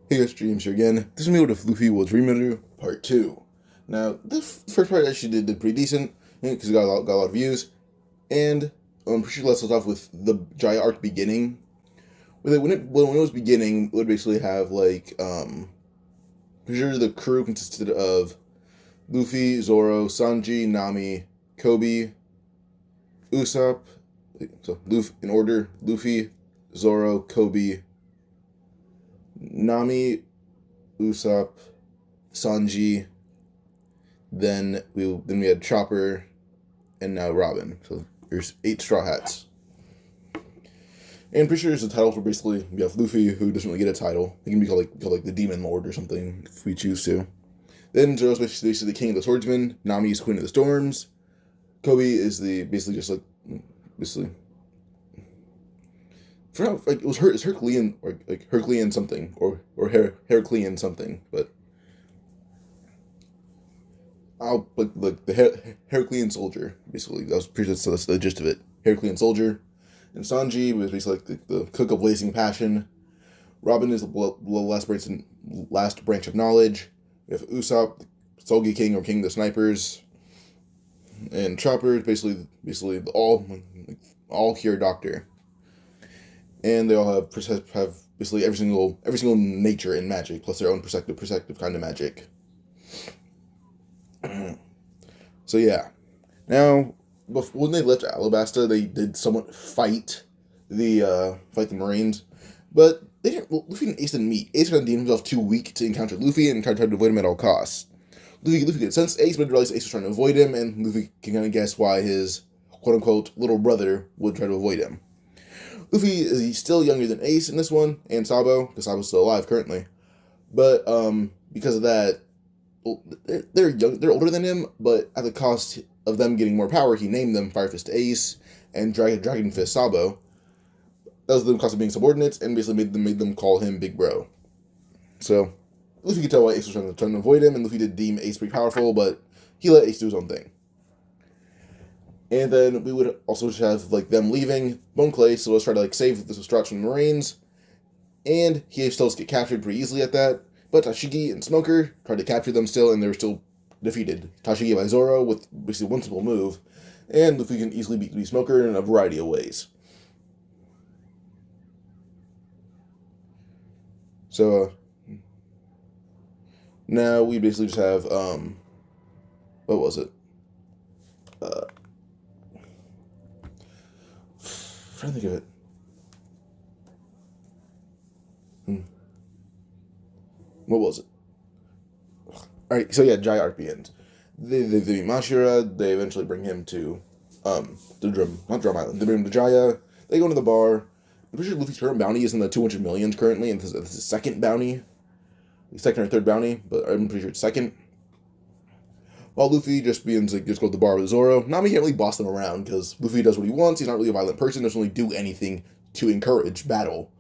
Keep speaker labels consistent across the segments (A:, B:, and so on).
A: Hey guys, James here again. This video with Luffy was Rimuru Part 2. Now, this first part actually did pretty decent, because it got a lot of views, and I'm pretty sure let's start off with the Jaya arc beginning. When it was beginning, it would basically have, pretty sure the crew consisted of Luffy, Zoro, Sanji, Nami, Kobe, Usopp, so Luffy, in order, Luffy, Zoro, Kobe, Nami, Usopp, Sanji, then we had Chopper, and now Robin. So there's 8 Straw Hats. And pretty sure the titles were basically, we have Luffy, who doesn't really get a title. He can be called the Demon Lord or something, if we choose to. Then Zoro's basically the King of the Swordsmen. Nami is Queen of the Storms. Kobe is basically it was it's Herculean or like Herculean something or Heraclean something, but the Heraclean soldier basically. That was pretty. That's the gist of it. Heraclean soldier, and Sanji was basically the cook of blazing passion. Robin is the last branch of knowledge. We have Usopp, the Sogi King or King of the Snipers, and Chopper is basically the all cure doctor. And they all have basically every single nature in magic, plus their own perspective kind of magic. So yeah, now when they left Alabasta, they did somewhat fight the Marines, but they didn't. Luffy and Ace didn't meet. Ace kind of deemed himself too weak to encounter Luffy and tried to avoid him at all costs. Luffy could sense Ace, but realized Ace was trying to avoid him, and Luffy can kind of guess why his quote unquote little brother would try to avoid him. Luffy is still younger than Ace in this one, and Sabo, because Sabo's still alive currently. But because of that, they're older than him, but at the cost of them getting more power, he named them Fire Fist Ace and Dragon Fist Sabo. That was the cost of being subordinates, and basically made them call him Big Bro. So Luffy could tell why Ace was trying to avoid him, and Luffy did deem Ace pretty powerful, but he let Ace do his own thing. And then we would also have them leaving Bone Clay, so let's try to save the Strats from the Marines. And he still get captured pretty easily at that. But Tashigi and Smoker tried to capture them still, and they were still defeated. Tashigi by Zoro with basically one simple move, and Luffy can easily beat Smoker in a variety of ways. So now we basically just have what was it? I'm trying to think of it. What was it? Alright, so yeah, Jaya arc begins. They meet Mashira, they eventually bring him to Drum Island. They bring him to Jaya, they go into the bar. I'm pretty sure Luffy's current bounty is in the 200 millions currently, and this is his second bounty. The second or third bounty, but I'm pretty sure it's second. While Luffy just go to the bar with Zoro. Nami can't really boss them around, because Luffy does what he wants, he's not really a violent person, doesn't really do anything to encourage battle.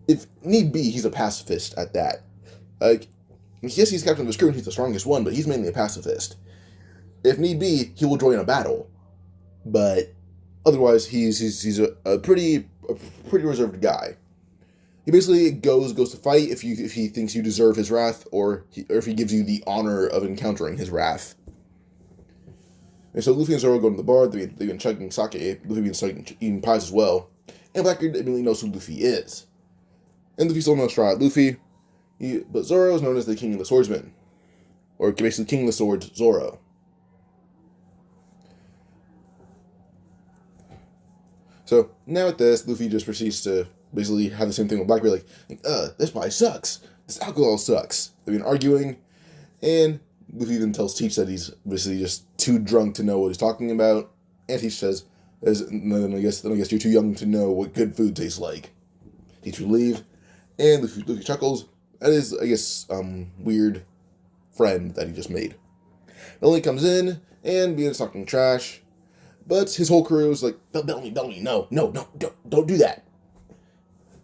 A: If need be, he's a pacifist at that. Yes, he's captain of his crew and he's the strongest one, but he's mainly a pacifist. If need be, he will join a battle. But otherwise, he's a pretty reserved guy. He basically goes to fight if he thinks you deserve his wrath, or if he gives you the honor of encountering his wrath. And so Luffy and Zoro go to the bar. They've been chugging sake. Luffy's been eating pies as well. And Blackbeard immediately knows who Luffy is. And Luffy still knows Straw Hat Luffy. But Zoro is known as the King of the Swordsmen, or basically King of the Swords, Zoro. So now at this, Luffy just proceeds to basically have the same thing with Blackbeard, this pie sucks. This alcohol sucks. They've been arguing, and Luffy then tells Teach that he's basically just too drunk to know what he's talking about. And Teach says, I guess you're too young to know what good food tastes like. Teach will leave, and Luffy chuckles at his, I guess, weird friend that he just made. Only comes in and begins talking trash, but his whole crew is like, Bellamy, no, don't do that.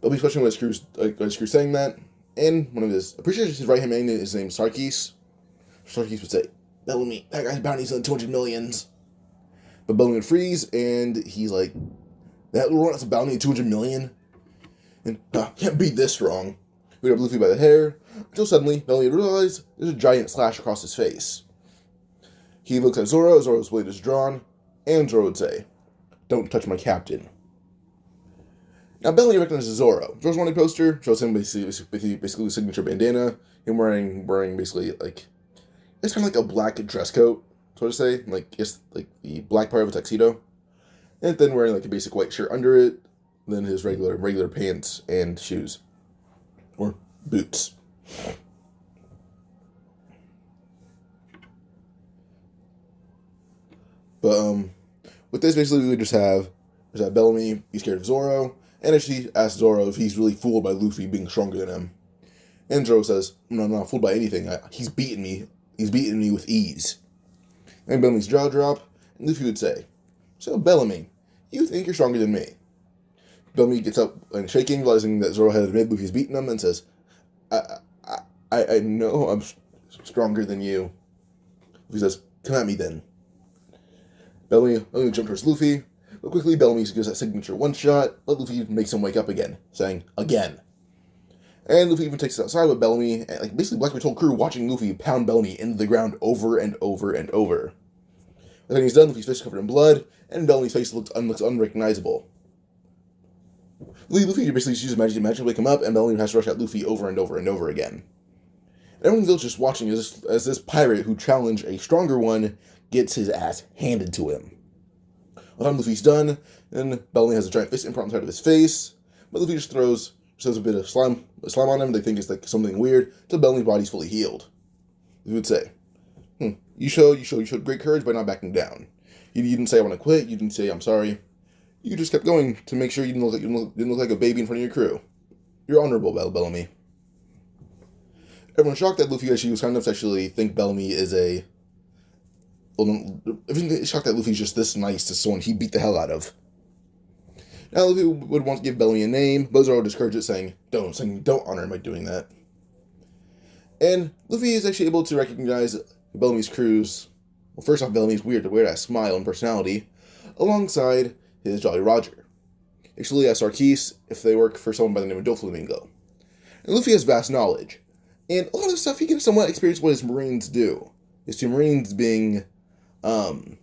A: But he's questioning his crew's saying that, and one of his, I'm pretty sure his right-hand man is named Sarkis. Sarkis would say, Bellamy, that guy's bounty's on 200 millions. But Bellamy would freeze, and he's like, that little run has a bounty of 200 million? And can't be this wrong. We grab Luffy by the hair, until suddenly Bellamy realizes there's a giant slash across his face. He looks at Zoro, Zoro's blade is drawn, and Zoro would say, "Don't touch my captain." Now Bellamy recognizes Zoro. Zoro's wanted poster shows him basically the signature bandana, him wearing basically like, it's kind of like a black dress coat, so to say, like it's like the black part of a tuxedo, and then wearing like a basic white shirt under it, then his regular pants and shoes. Or boots. But with this, basically, we just have Bellamy be scared of Zoro, and actually asks Zoro if he's really fooled by Luffy being stronger than him. And Zoro says, "No, I'm not fooled by anything. He's beaten me. He's beaten me with ease." And Bellamy's jaw drop, and Luffy would say, "So Bellamy, you think you're stronger than me?" Bellamy gets up and shaking, realizing that Zoro had admitted Luffy's beaten him, and says, I know I'm stronger than you." Luffy says, "Come at me then." Bellamy jumps towards Luffy, but quickly Bellamy gives that signature one shot, but Luffy makes him wake up again, saying, "Again." And Luffy even takes it outside with Bellamy, and like basically Blackbeard's whole crew watching Luffy pound Bellamy into the ground over and over and over. By the time he's done, Luffy's face is covered in blood, and Bellamy's face looks unrecognizable. Luffy basically uses magic to wake him up, and Bellamy has to rush at Luffy over and over and over again. And everyone's else just watching as this pirate who challenged a stronger one gets his ass handed to him. By the time Luffy's done, then Bellamy has a giant fist imprint on the side of his face, but Luffy just throws a bit of slime on him. They think it's like something weird, till Bellamy's body's fully healed. Luffy would say, You showed great courage by not backing down. You didn't say I want to quit, you didn't say I'm sorry. You just kept going to make sure you didn't look like a baby in front of your crew. You're honorable, Bellamy. Everyone's shocked that Luffy actually was kind enough to actually think Bellamy is a... Well, everyone's shocked that Luffy's just this nice to someone he beat the hell out of. Now Luffy would want to give Bellamy a name, but Zoro discourages it, saying don't honor him by doing that. And Luffy is actually able to recognize Bellamy's crew's... Well, first off, Bellamy's weird-ass smile and personality, alongside his Jolly Roger. Actually, as Sarkis, if they work for someone by the name of Doflamingo. And Luffy has vast knowledge. And a lot of the stuff he can somewhat experience what his Marines do. His two Marines being Smoker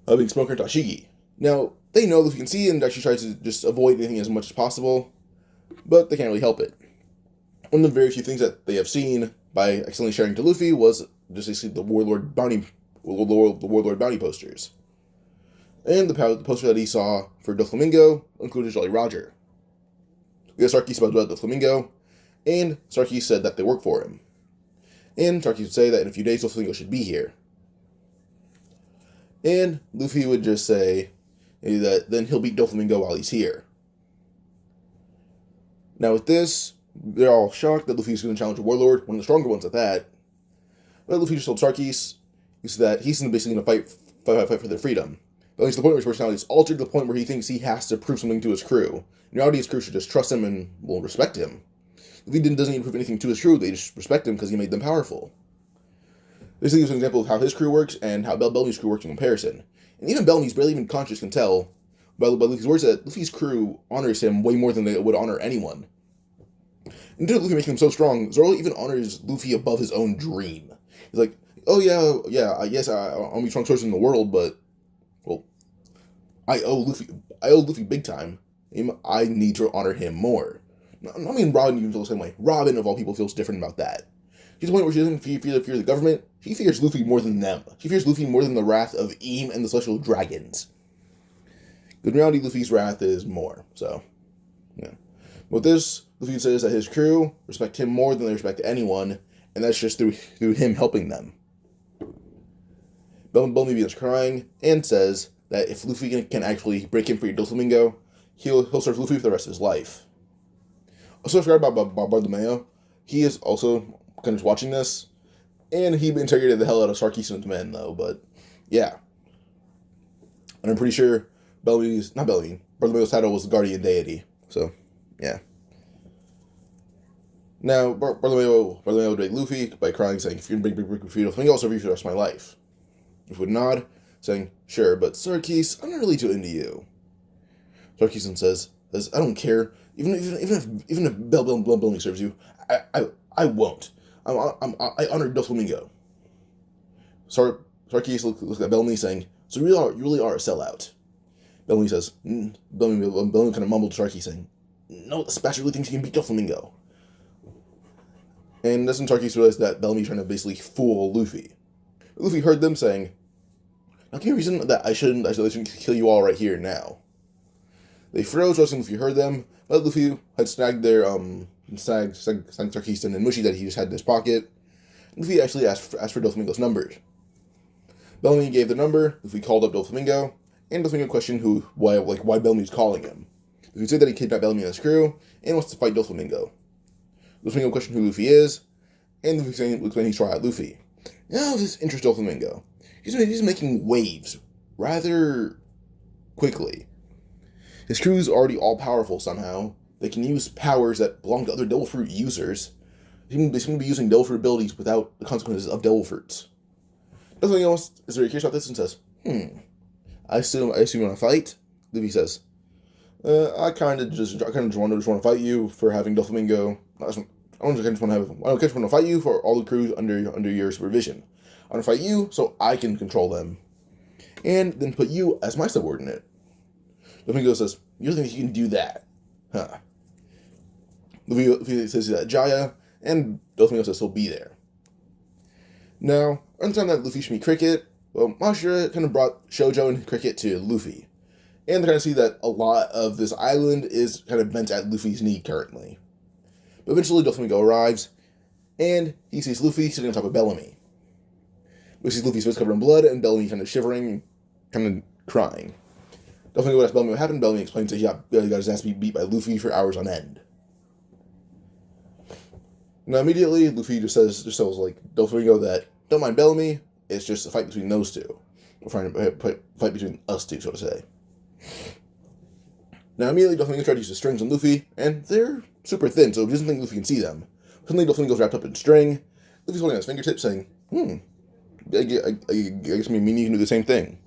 A: and Tashigi. Now, they know Luffy can see and actually tries to just avoid anything as much as possible, but they can't really help it. One of the very few things that they have seen by accidentally sharing to Luffy was just basically the Warlord bounty posters. And the poster that he saw for Doflamingo included Jolly Roger. We have Sarkis about Doflamingo, and Sarkis said that they work for him. And Sarkis would say that in a few days Doflamingo should be here. And Luffy would just say that then he'll beat Doflamingo while he's here. Now with this, they're all shocked that Luffy's going to challenge a warlord, one of the stronger ones at that. But Luffy just told Sarkis that he's basically going to fight for their freedom. But he's to the point where his personality is altered to the point where he thinks he has to prove something to his crew. In reality, his crew should just trust him and will respect him. Luffy doesn't even prove anything to his crew, they just respect him because he made them powerful. This gives an example of how his crew works and how Bellamy's crew works in comparison. And even Bellamy's barely even conscious can tell by Luffy's words that Luffy's crew honors him way more than they would honor anyone. And due to Luffy making him so strong, Zoro even honors Luffy above his own dream. He's like, oh yeah, I guess I'm the strongest person in the world, but, well, I owe Luffy big time. I need to honor him more. I mean, Robin even feels the same way. Robin, of all people, feels different about that. She's the point where she doesn't fear the government. She fears Luffy more than them. She fears Luffy more than the wrath of Eam and the Celestial Dragons. But in reality, Luffy's wrath is more, so, yeah. With this, Luffy says that his crew respect him more than they respect anyone, and that's just through him helping them. Bellamy begins crying, and says that if Luffy can actually break him free of Doflamingo, he'll serve Luffy for the rest of his life. Also described by Bartolomeo, he is also kind of watching this, and he interrogated the hell out of Sarkis and his men, though, but, yeah. And I'm pretty sure Bartolomeo's title was Guardian Deity, so, yeah. Now, Bartolomeo would break Luffy by crying, saying, if you can break free Doflamingo, I'll serve you for the rest of my life. Luffy would nod, saying, sure, but Sarkis, I'm not really too into you. Sarkis then says, Says, I don't care. Even if Bellamy serves you, I won't. I honor Doflamingo. Sarkis looks at Bellamy saying, so you really are a sellout. Bellamy says, Bellamy kind of mumbled to Sarkis saying, no, the Spatch really thinks he can beat Doflamingo. And that's when Sarkis realized that Bellamy's trying to basically fool Luffy. Luffy heard them saying, now give me a reason that I shouldn't kill you all right here now. They froze, trusting Luffy heard them, but Luffy had snagged their, snagged Sarkis and Mushi that he just had in his pocket. Luffy actually asked for Doflamingo's numbers. Bellamy gave the number, Luffy called up Doflamingo, and Doflamingo questioned why Bellamy's calling him. Luffy said that he kidnapped Bellamy and his crew, and wants to fight Doflamingo. Doflamingo questioned who Luffy is, and Luffy explained he's trying out Luffy. Now this interests Doflamingo. He's making waves rather quickly. His crew's already all-powerful somehow. They can use powers that belong to other Devil Fruit users. They seem to be using Devil Fruit abilities without the consequences of Devil Fruits. Doflamingo is very curious about this and says, I assume you want to fight? Luffy says, I kind of just want to fight you for having Doflamingo. I just want to fight you for all the crews under your supervision. I want to fight you so I can control them, and then put you as my subordinate. Doflamingo says, you think you can do that? Huh. Luffy says that Jaya, and Doflamingo says he'll be there. Now, around the time that Luffy should meet Cricket, well, Mashira kind of brought Shoujo and Cricket to Luffy. And they kind of see that a lot of this island is kind of bent at Luffy's knee currently. But eventually Doflamingo arrives, and he sees Luffy sitting on top of Bellamy. We see Luffy's face covered in blood, and Bellamy kind of shivering, kind of crying. Doflamingo asks Bellamy what happened. Bellamy explains that he got his ass beat by Luffy for hours on end. Now immediately, Luffy just tells Doflamingo that, don't mind Bellamy, it's just a fight between those two. We're trying to fight between us two, so to say. Now immediately, Doflamingo tries to use the strings on Luffy, and they're super thin, so he doesn't think Luffy can see them. Suddenly, Doflamingo's wrapped up in string. Luffy's holding on his fingertips, saying, I guess me and you can do the same thing.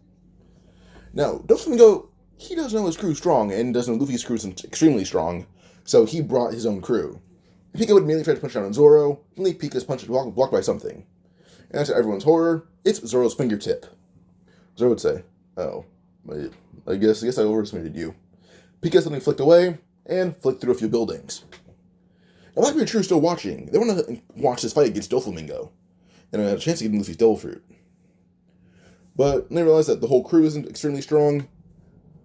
A: Now, Doflamingo, he doesn't know his crew's strong, and doesn't know Luffy's crew's extremely strong, so he brought his own crew. Pika would immediately try to punch down on Zoro, only Pika's punch is blocked by something. And to everyone's horror, it's Zoro's fingertip. Zoro would say, oh, I guess I overestimated you. Pika suddenly flicked away, and flicked through a few buildings. Now, Blackbeard's crew is still watching. They want to watch this fight against Doflamingo, and have a chance to get Luffy's Devil Fruit. But when they realize that the whole crew isn't extremely strong,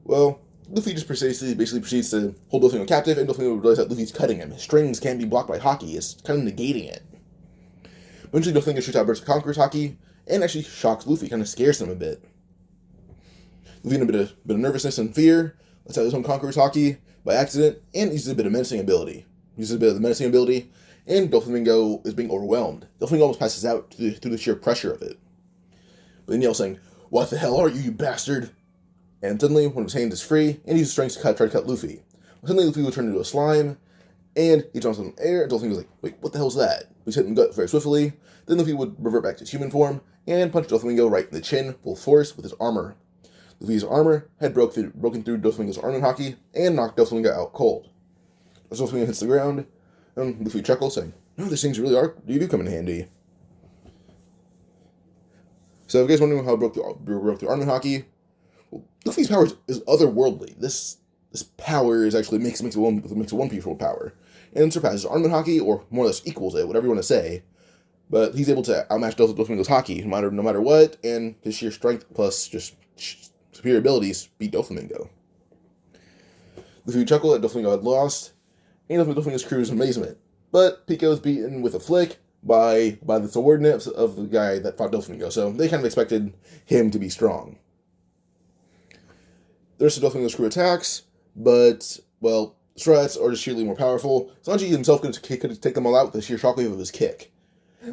A: well, Luffy just basically proceeds to hold Doflamingo captive, and Doflamingo realizes that Luffy's cutting him. His strings can't be blocked by Haki. It's kind of negating it. Eventually, Doflamingo shoots out Burst of Conqueror's Haki, and actually shocks Luffy, kind of scares him a bit. Luffy, in a bit of nervousness and fear, lets out his own Conqueror's Haki by accident, and uses a bit of menacing ability. And Doflamingo is being overwhelmed. Doflamingo almost passes out through the sheer pressure of it. But then yells saying, what the hell are you, you bastard? And suddenly, one of his hands is free, and he uses strength to try to cut Luffy. Suddenly, Luffy will turn into a slime, and he jumps in the air, and Doflamingo's like, wait, what the hell's that? He's hit in the gut very swiftly. Then Luffy would revert back to his human form, and punch Doflamingo right in the chin, full force, with his armor. Luffy's armor had broken through Doflamingo's armor Haki, and knocked Doflamingo out cold. As Doflamingo hits the ground, Luffy chuckles, saying, no, these things really do come in handy. So if you guys wondering how it broke through armor Haki, well, Luffy's power is otherworldly. This power is actually makes a one piece power, and surpasses armor Haki, or more or less equals it, whatever you want to say. But he's able to outmatch Doflamingo's Haki no matter what, and his sheer strength plus just superior abilities beat Doflamingo. Luffy would chuckle that Doflamingo had lost, and Doflamingo's crew's amazement. But Pika was beaten with a flick by the subordinates of the guy that fought Doflamingo, so they kind of expected him to be strong. The rest of Doflamingo's crew attacks, but, well, threats are just sheerly more powerful. Sanji himself could take them all out with the sheer shockwave of his kick.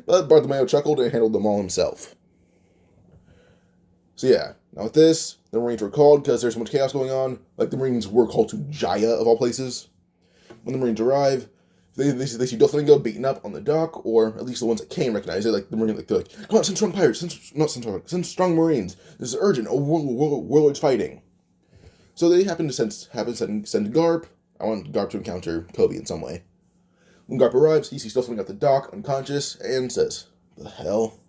A: But Bartholomew chuckled and handled them all himself. So yeah, now with this, the Marines were called because there's so much chaos going on. Like, the Marines were called to Jaya, of all places. When the Marines arrive, they see Doflamingo beaten up on the dock, or at least the ones that can recognize it. Like, the Marines, they're like, come on, send strong pirates, send strong Marines. This is urgent, warlord's fighting. So they happen to send Garp. I want Garp to encounter Kobe in some way. When Garp arrives, he sees Doflamingo at the dock, unconscious, and says, "The hell?"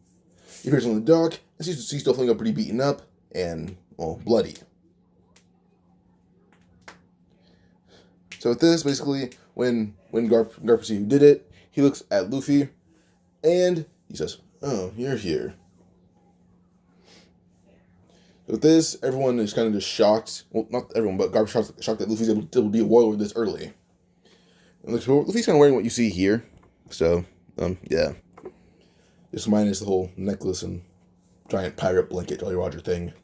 A: He appears on the dock and sees Doflamingo pretty beaten up and, well, bloody. So with this, basically, when Garp sees who did it, he looks at Luffy, and he says, "Oh, you're here." So with this, everyone is kind of just shocked. Well, not everyone, but Garp's shocked that Luffy's able to be a warlord this early. And so Luffy's kind of wearing what you see here. So, yeah. Just minus the whole necklace and giant pirate blanket Jolly Roger thing.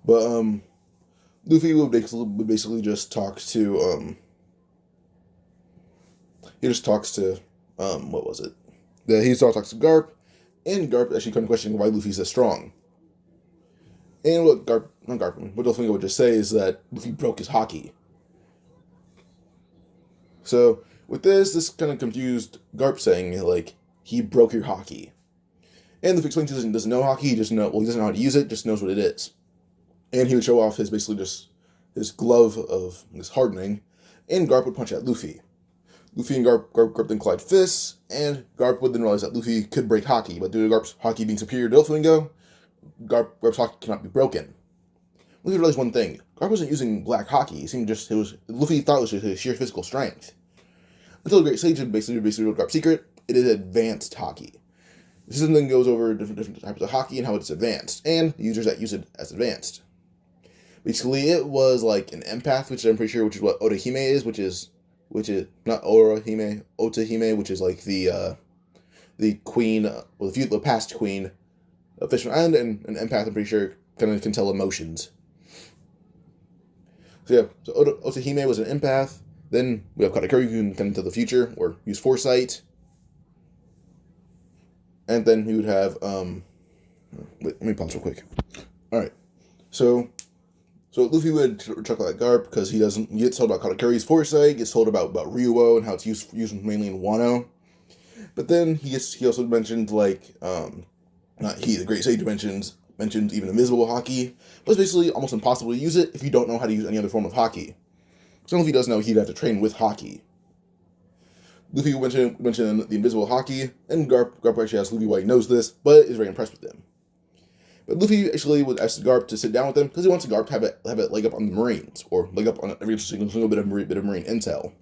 A: But, Luffy would basically just talk to, he just talks to, what was it? He talks to Garp, and Garp actually kind of questioning why Luffy's so strong. And what Doflamingo would just say is that Luffy broke his haki. So, with this kind of confused Garp saying, like, he broke your haki. And Luffy explains he doesn't know haki, he doesn't know how to use it, just knows what it is. And he would show off his glove of this hardening, and Garp would punch at Luffy. Luffy and Garp then collide fists, and Garp would then realize that Luffy could break haki, but due to Garp's haki being superior to Doflamingo, Garp's haki cannot be broken. Luffy realized one thing: Garp wasn't using black haki. Luffy thought it was just his sheer physical strength. Until the Great Sage basically revealed Garp's secret: it is advanced haki. This then goes over different types of haki and how it's advanced, and the users that use it as advanced. Basically, it was like an empath, which I'm pretty sure, which is what Otahime is, which is not Orahime, Otahime, which is like the queen, the past queen of Fishman Island, and an empath, I'm pretty sure, kind of can tell emotions. So yeah, so Otahime was an empath. Then we have Katakuri, who can come to the future or use foresight. And then we would have wait, let me pause real quick. All right, so Luffy would chuckle at Garp because he gets told about Katakuri's foresight, gets told about Ryuma and how it's used mainly in Wano. But then he also mentioned, like, the Great Sage mentioned even invisible haki, but it's basically almost impossible to use it if you don't know how to use any other form of haki. So Luffy does know he'd have to train with haki. Luffy mentioned the invisible haki, and Garp actually asks Luffy why he knows this, but is very impressed with him. But Luffy actually would ask Garp to sit down with him because he wants Garp to have a leg up on the Marines, or leg up on every single bit of Marine intel.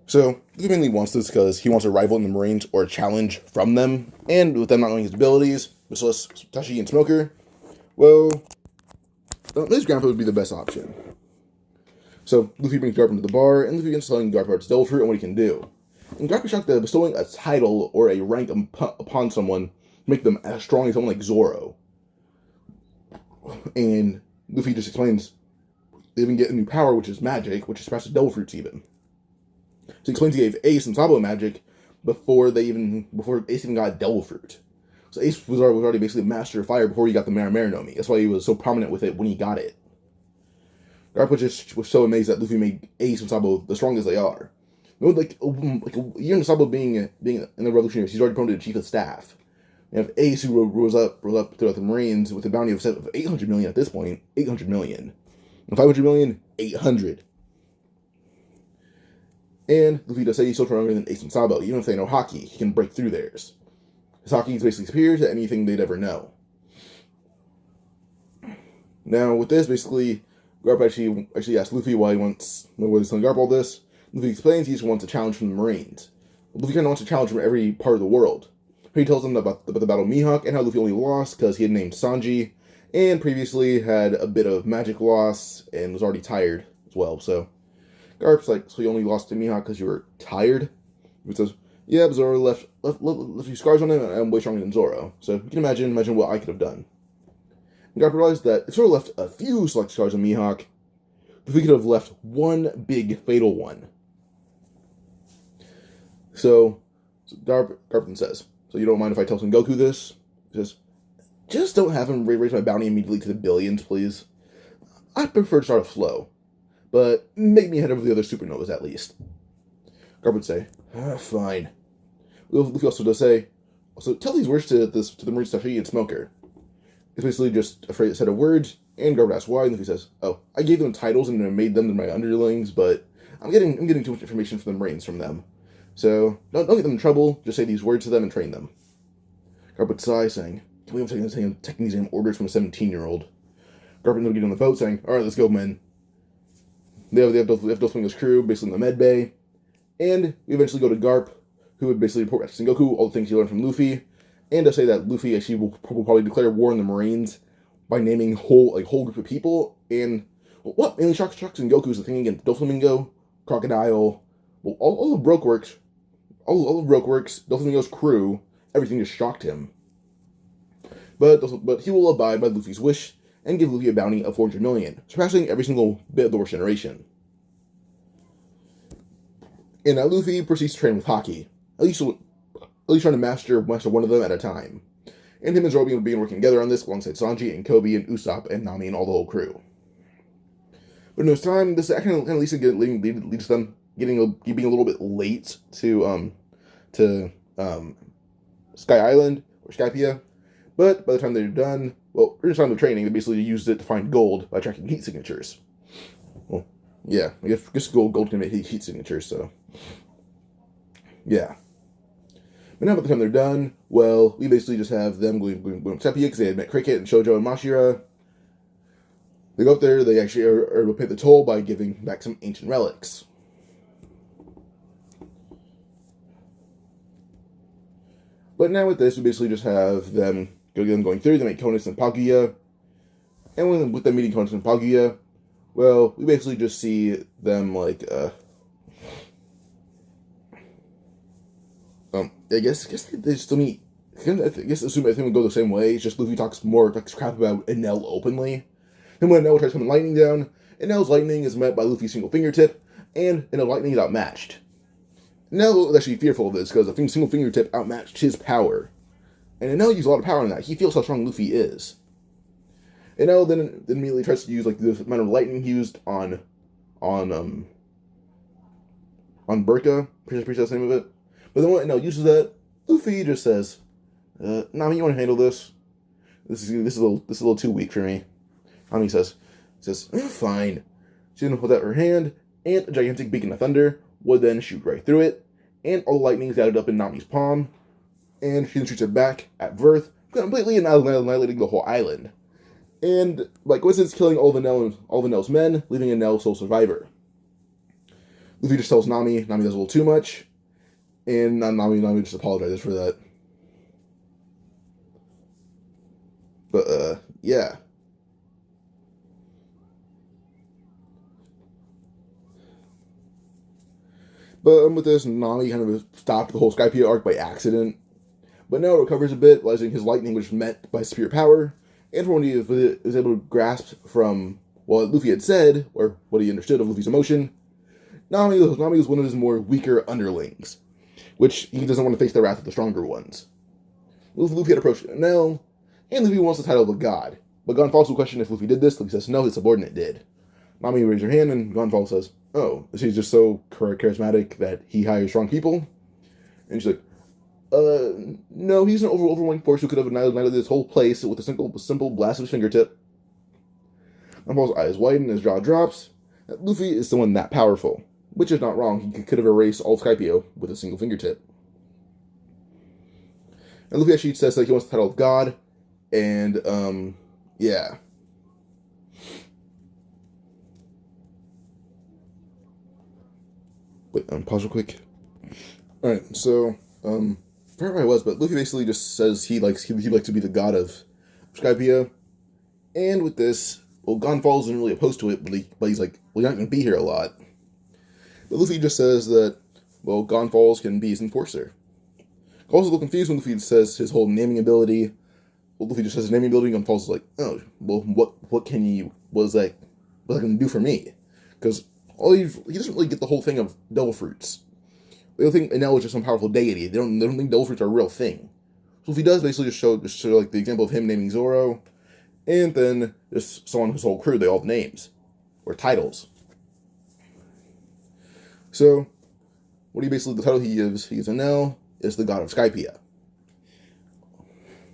A: So Luffy mainly wants this because he wants a rival in the Marines or a challenge from them, and with them not knowing his abilities, Merciless, Tashi, and Smoker, well, his grandpa would be the best option. So Luffy brings Garp into the bar, and Luffy begins telling Garp about his devil fruit and what he can do. And Garp is shocked that bestowing a title or a rank upon someone make them as strong as someone like Zoro. And Luffy just explains they even get a new power, which is magic, which is past the devil fruits even. So he explains he gave Ace and Sabo magic before Ace even got devil fruit. So Ace was already basically a master of fire before he got the Maramara no Mi. That's why he was so prominent with it when he got it. Garp was so amazed that Luffy made Ace and Sabo the strongest they are. Like a year into Sabo being in the Revolutionaries, he's already promoted to Chief of Staff. You have Ace, who rose up throughout the Marines with a bounty of 800 million at this point. 800 million. And 500 million, 800. And Luffy does say he's still stronger than Ace and Sabo. Even if they know haki, he can break through theirs. His haki is basically superior to anything they'd ever know. Now, with this, basically, Garp actually asked Luffy why he's telling Garp all this. Luffy explains he just wants a challenge from the Marines. Luffy kind of wants a challenge from every part of the world. He tells them about the Battle of Mihawk and how Luffy only lost because he had named Sanji, and previously had a bit of magic loss and was already tired as well. So Garp's like, so you only lost to Mihawk because you were tired? He says, yeah, but Zoro left a few scars on him, and I'm way stronger than Zoro. So you can imagine what I could have done. And Garp realized that if Zoro left a few select scars on Mihawk, Luffy could have left one big fatal one. So Garp then says, so you don't mind if I tell Son Goku this? He says, just don't have him raise my bounty immediately to the billions, please. I prefer to start slow, but make me ahead of the other supernovas at least. Garp would say, Fine. Luffy also does say, also tell these words to the Marine Stuffy and Smoker. It's basically just a set of words, and Garp asks why, and Luffy says, oh, I gave them titles and I made them my underlings, but I'm getting too much information from the Marines from them. So don't get them in trouble, just say these words to them and train them. Garp would sigh, saying, can we have taking these orders from a 17-year-old? Garp ended up getting on the boat, saying, alright, let's go, men. They have Doflamingo's crew, basically in the med bay, and we eventually go to Garp, who would basically report back to Sengoku all the things he learned from Luffy, and to say that Luffy actually will probably declare war on the Marines by naming whole group of people, and what mainly shocks Sengoku is the thing against Doflamingo, Crocodile, well, all the Broke Works, Doflamingo's crew, everything just shocked him. But he will abide by Luffy's wish and give Luffy a bounty of 400 million, surpassing every single bit of the worst generation. And now Luffy proceeds to train with Haki, at least trying to master one of them at a time. And him and Zoro being working together on this alongside Sanji and Kobe and Usopp and Nami and all the whole crew. But in this time, this actually kind of leads to them being a little bit late to Sky Island or Skypiea. But by the time they're done, well, during the time of training, they basically used it to find gold by tracking heat signatures. Well, yeah, I guess gold can make heat signatures, so yeah. But now by the time they're done, well, we basically just have them going to Skypiea because they had met Cricket and Shoujo and Mashira. They go up there, they actually are able to pay the toll by giving back some ancient relics. But now with this, we basically just have them going through, they make Konis and Paguya. And with them meeting Konis and Paguya, well, we basically just see them I guess they still meet. I assume everything would go the same way. It's just Luffy talks crap about Enel openly. And when Enel tries to come lightning down, Enel's lightning is met by Luffy's single fingertip, and Enel's lightning is outmatched. Enel was actually fearful of this because the single fingertip outmatched his power. And Enel used a lot of power on that. He feels how strong Luffy is. Enel then immediately tries to use the amount of lightning he used on Burka. Pretty sure that's the name of it. But then when Enel uses that, Luffy just says, Nami, you want to handle this? This is a little too weak for me. Nami says, fine. She's going to hold out her hand, and a gigantic beacon of thunder would then shoot right through it, and all the lightning is gathered up in Nami's palm, and she then shoots it back at Verth, completely annihilating the whole island. And, by coincidence, killing all of Enel's men, leaving Enel sole survivor. Luffy just tells Nami does a little too much, and Nami just apologizes for that. But, yeah. But with this, Nami kind of stopped the whole Skypiea arc by accident. But now it recovers a bit, realizing his lightning was met by superior power, and from what he was able to grasp from what Luffy had said, or what he understood of Luffy's emotion, Nami was one of his more weaker underlings, which he doesn't want to face the wrath of the stronger ones. Luffy had approached Enel, and Luffy wants the title of God. But Gonfalves will question if Luffy did this. Luffy says no, his subordinate did. Nami raises her hand, and Gonfalves says, oh, she's just so charismatic that he hires strong people? And she's like, no, he's an overwhelming force who could have annihilated this whole place with a simple blast of his fingertip. Gonfalves' eyes widen, his jaw drops. Luffy is someone that powerful, which is not wrong. He could have erased all of Skypiea with a single fingertip. And Luffy actually says that he wants the title of God, and, yeah. Wait, pause real quick. Alright, so, I forgot where I was, but Luffy basically just says he'd like to be the god of Skypiea. And with this, well, Gonfalves isn't really opposed to it, but he's like, well, you're not going to be here a lot. But Luffy just says that, well, Gonfalves can be his enforcer. Gonfalves is a little confused when Luffy says his whole naming ability. Well, Luffy just says his naming ability, and Gonfalves is like, oh, well, what is that going to do for me? Because he doesn't really get the whole thing of devil fruits. They don't think Enel is just some powerful deity. They don't think devil fruits are a real thing. So if he does basically just show like the example of him naming Zoro, and then just someone whose whole crew, they all have names or titles. So the title he gives Enel is the god of Skypiea.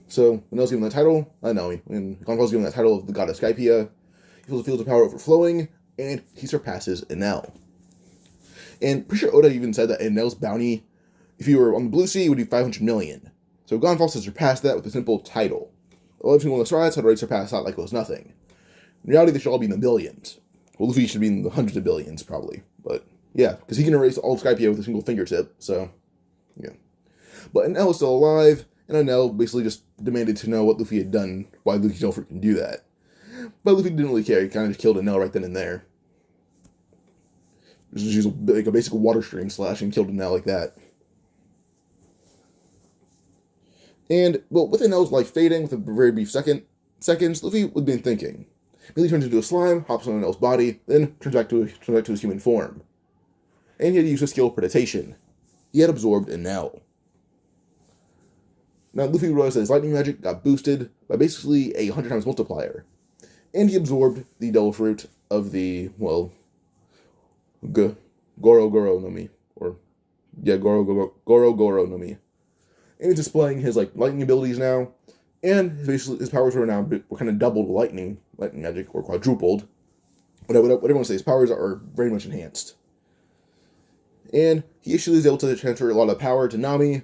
A: So Enel's given the title, when Gonfal's given that title of the god of Skypiea, he feels the fields of power overflowing, and he surpasses Enel. And pretty sure Oda even said that Enel's bounty, if he were on the Blue Sea, would be 500 million. So Gonfal has surpassed that with a simple title. All of people on the strides had already surpassed that like it was nothing. In reality, they should all be in the billions. Well, Luffy should be in the hundreds of billions, probably. But, yeah, because he can erase all of Skypiea with a single fingertip, so, yeah. But Enel is still alive, and Enel basically just demanded to know what Luffy had done, why Luffy Delphi can do that. But Luffy didn't really care, he kind of just killed Enel right then and there. Just use a basic water stream slash and killed Enel like that. And, well, with Enel's life fading, with a very brief seconds, Luffy would be thinking. He turns into a slime, hops on Enel's body, then turns back to his human form. And he had to use his skill Confrontation. He had absorbed Enel. Now, Luffy realized that his lightning magic got boosted by basically a 100 times multiplier. And he absorbed the devil fruit of the, well, Goro no Mi. Goro no Mi. And he's displaying his, lightning abilities now. And his powers were kind of doubled with lightning magic, or quadrupled. Whatever everyone says, his powers are very much enhanced. And he actually is able to transfer a lot of power to Nami.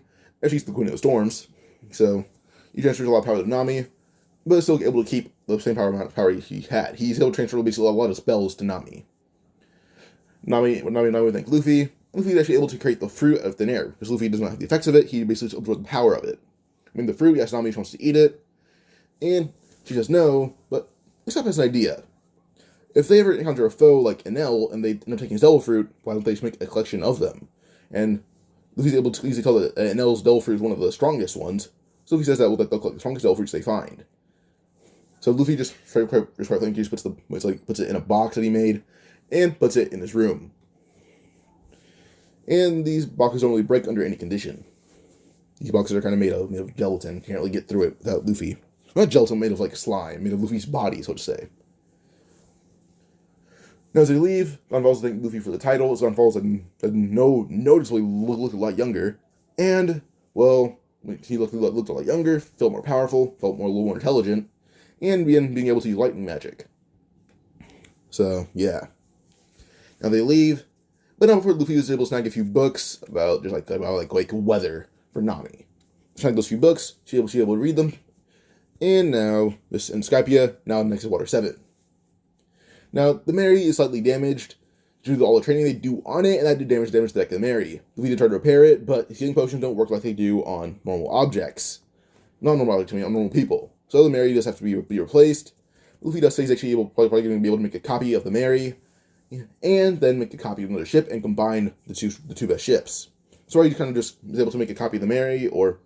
A: Actually, he's the Queen of the Storms. So, he transfers a lot of power to Nami, but is still able to keep the same amount of power he had. He's able to transfer basically a lot of spells to Nami. Nami would thank Luffy. Luffy is actually able to create the fruit out of thin air. Because Luffy does not have the effects of it, he basically absorbs the power of it. The fruit, yes, Nami wants to eat it. And she says no, but Usopp has an idea. If they ever encounter a foe like Enel, and they end up taking his devil fruit, why don't they just make a collection of them? And Luffy's able to easily tell that Enel's devil fruit is one of the strongest ones. So Luffy says that they'll collect the strongest devil fruits they find. So Luffy just puts it in a box that he made, and puts it in his room. And these boxes don't really break under any condition. These boxes are kind of made of gelatin. You can't really get through it without Luffy. Not gelatin, made of slime, made of Luffy's body, so to say. Now as they leave, Gonfal's thanking Luffy for the title. Gonfal's noticeably looked a lot younger. And, well, he looked a lot younger, felt more powerful, felt a little more intelligent, and being able to use lightning magic. So, yeah. Now they leave, but not before Luffy was able to snag a few books about weather for Nami. Snag those few books, she was able to read them, and now this in Skypiea, now next to Water 7. Now the Mary is slightly damaged due to all the training they do on it, and that did damage to the deck of the Mary. Luffy did try to repair it, but healing potions don't work like they do on normal objects. Not normal objects, on normal people. So the Mary does have to be replaced. Luffy does say he's actually probably going to be able to make a copy of the Mary, and then make a copy of another ship and combine the two best ships. So he kind of just is able to make a copy of the Mary, or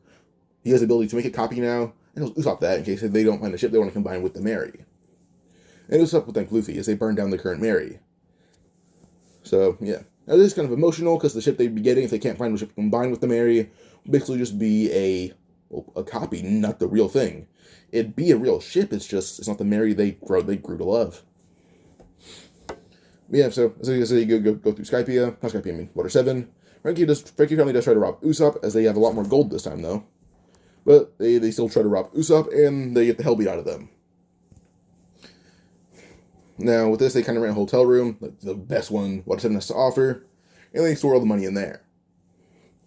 A: he has the ability to make a copy now, and he'll Usopp that in case they don't find a ship they want to combine with the Mary. And Usopp will thank Luffy as they burn down the current Mary. So, yeah. Now this is kind of emotional, because the ship they'd be getting, if they can't find a ship to combine with the Mary, will basically just be a copy, not the real thing. It'd be a real ship, it's not the Mary they grew to love. Yeah, so as they go through Skypiea, not Skypiea, I mean Water 7. Frankie family does try to rob Usopp, as they have a lot more gold this time, though. But they still try to rob Usopp, and they get the hell beat out of them. Now, with this, they kind of rent a hotel room, the best one Water 7 has to offer, and they store all the money in there.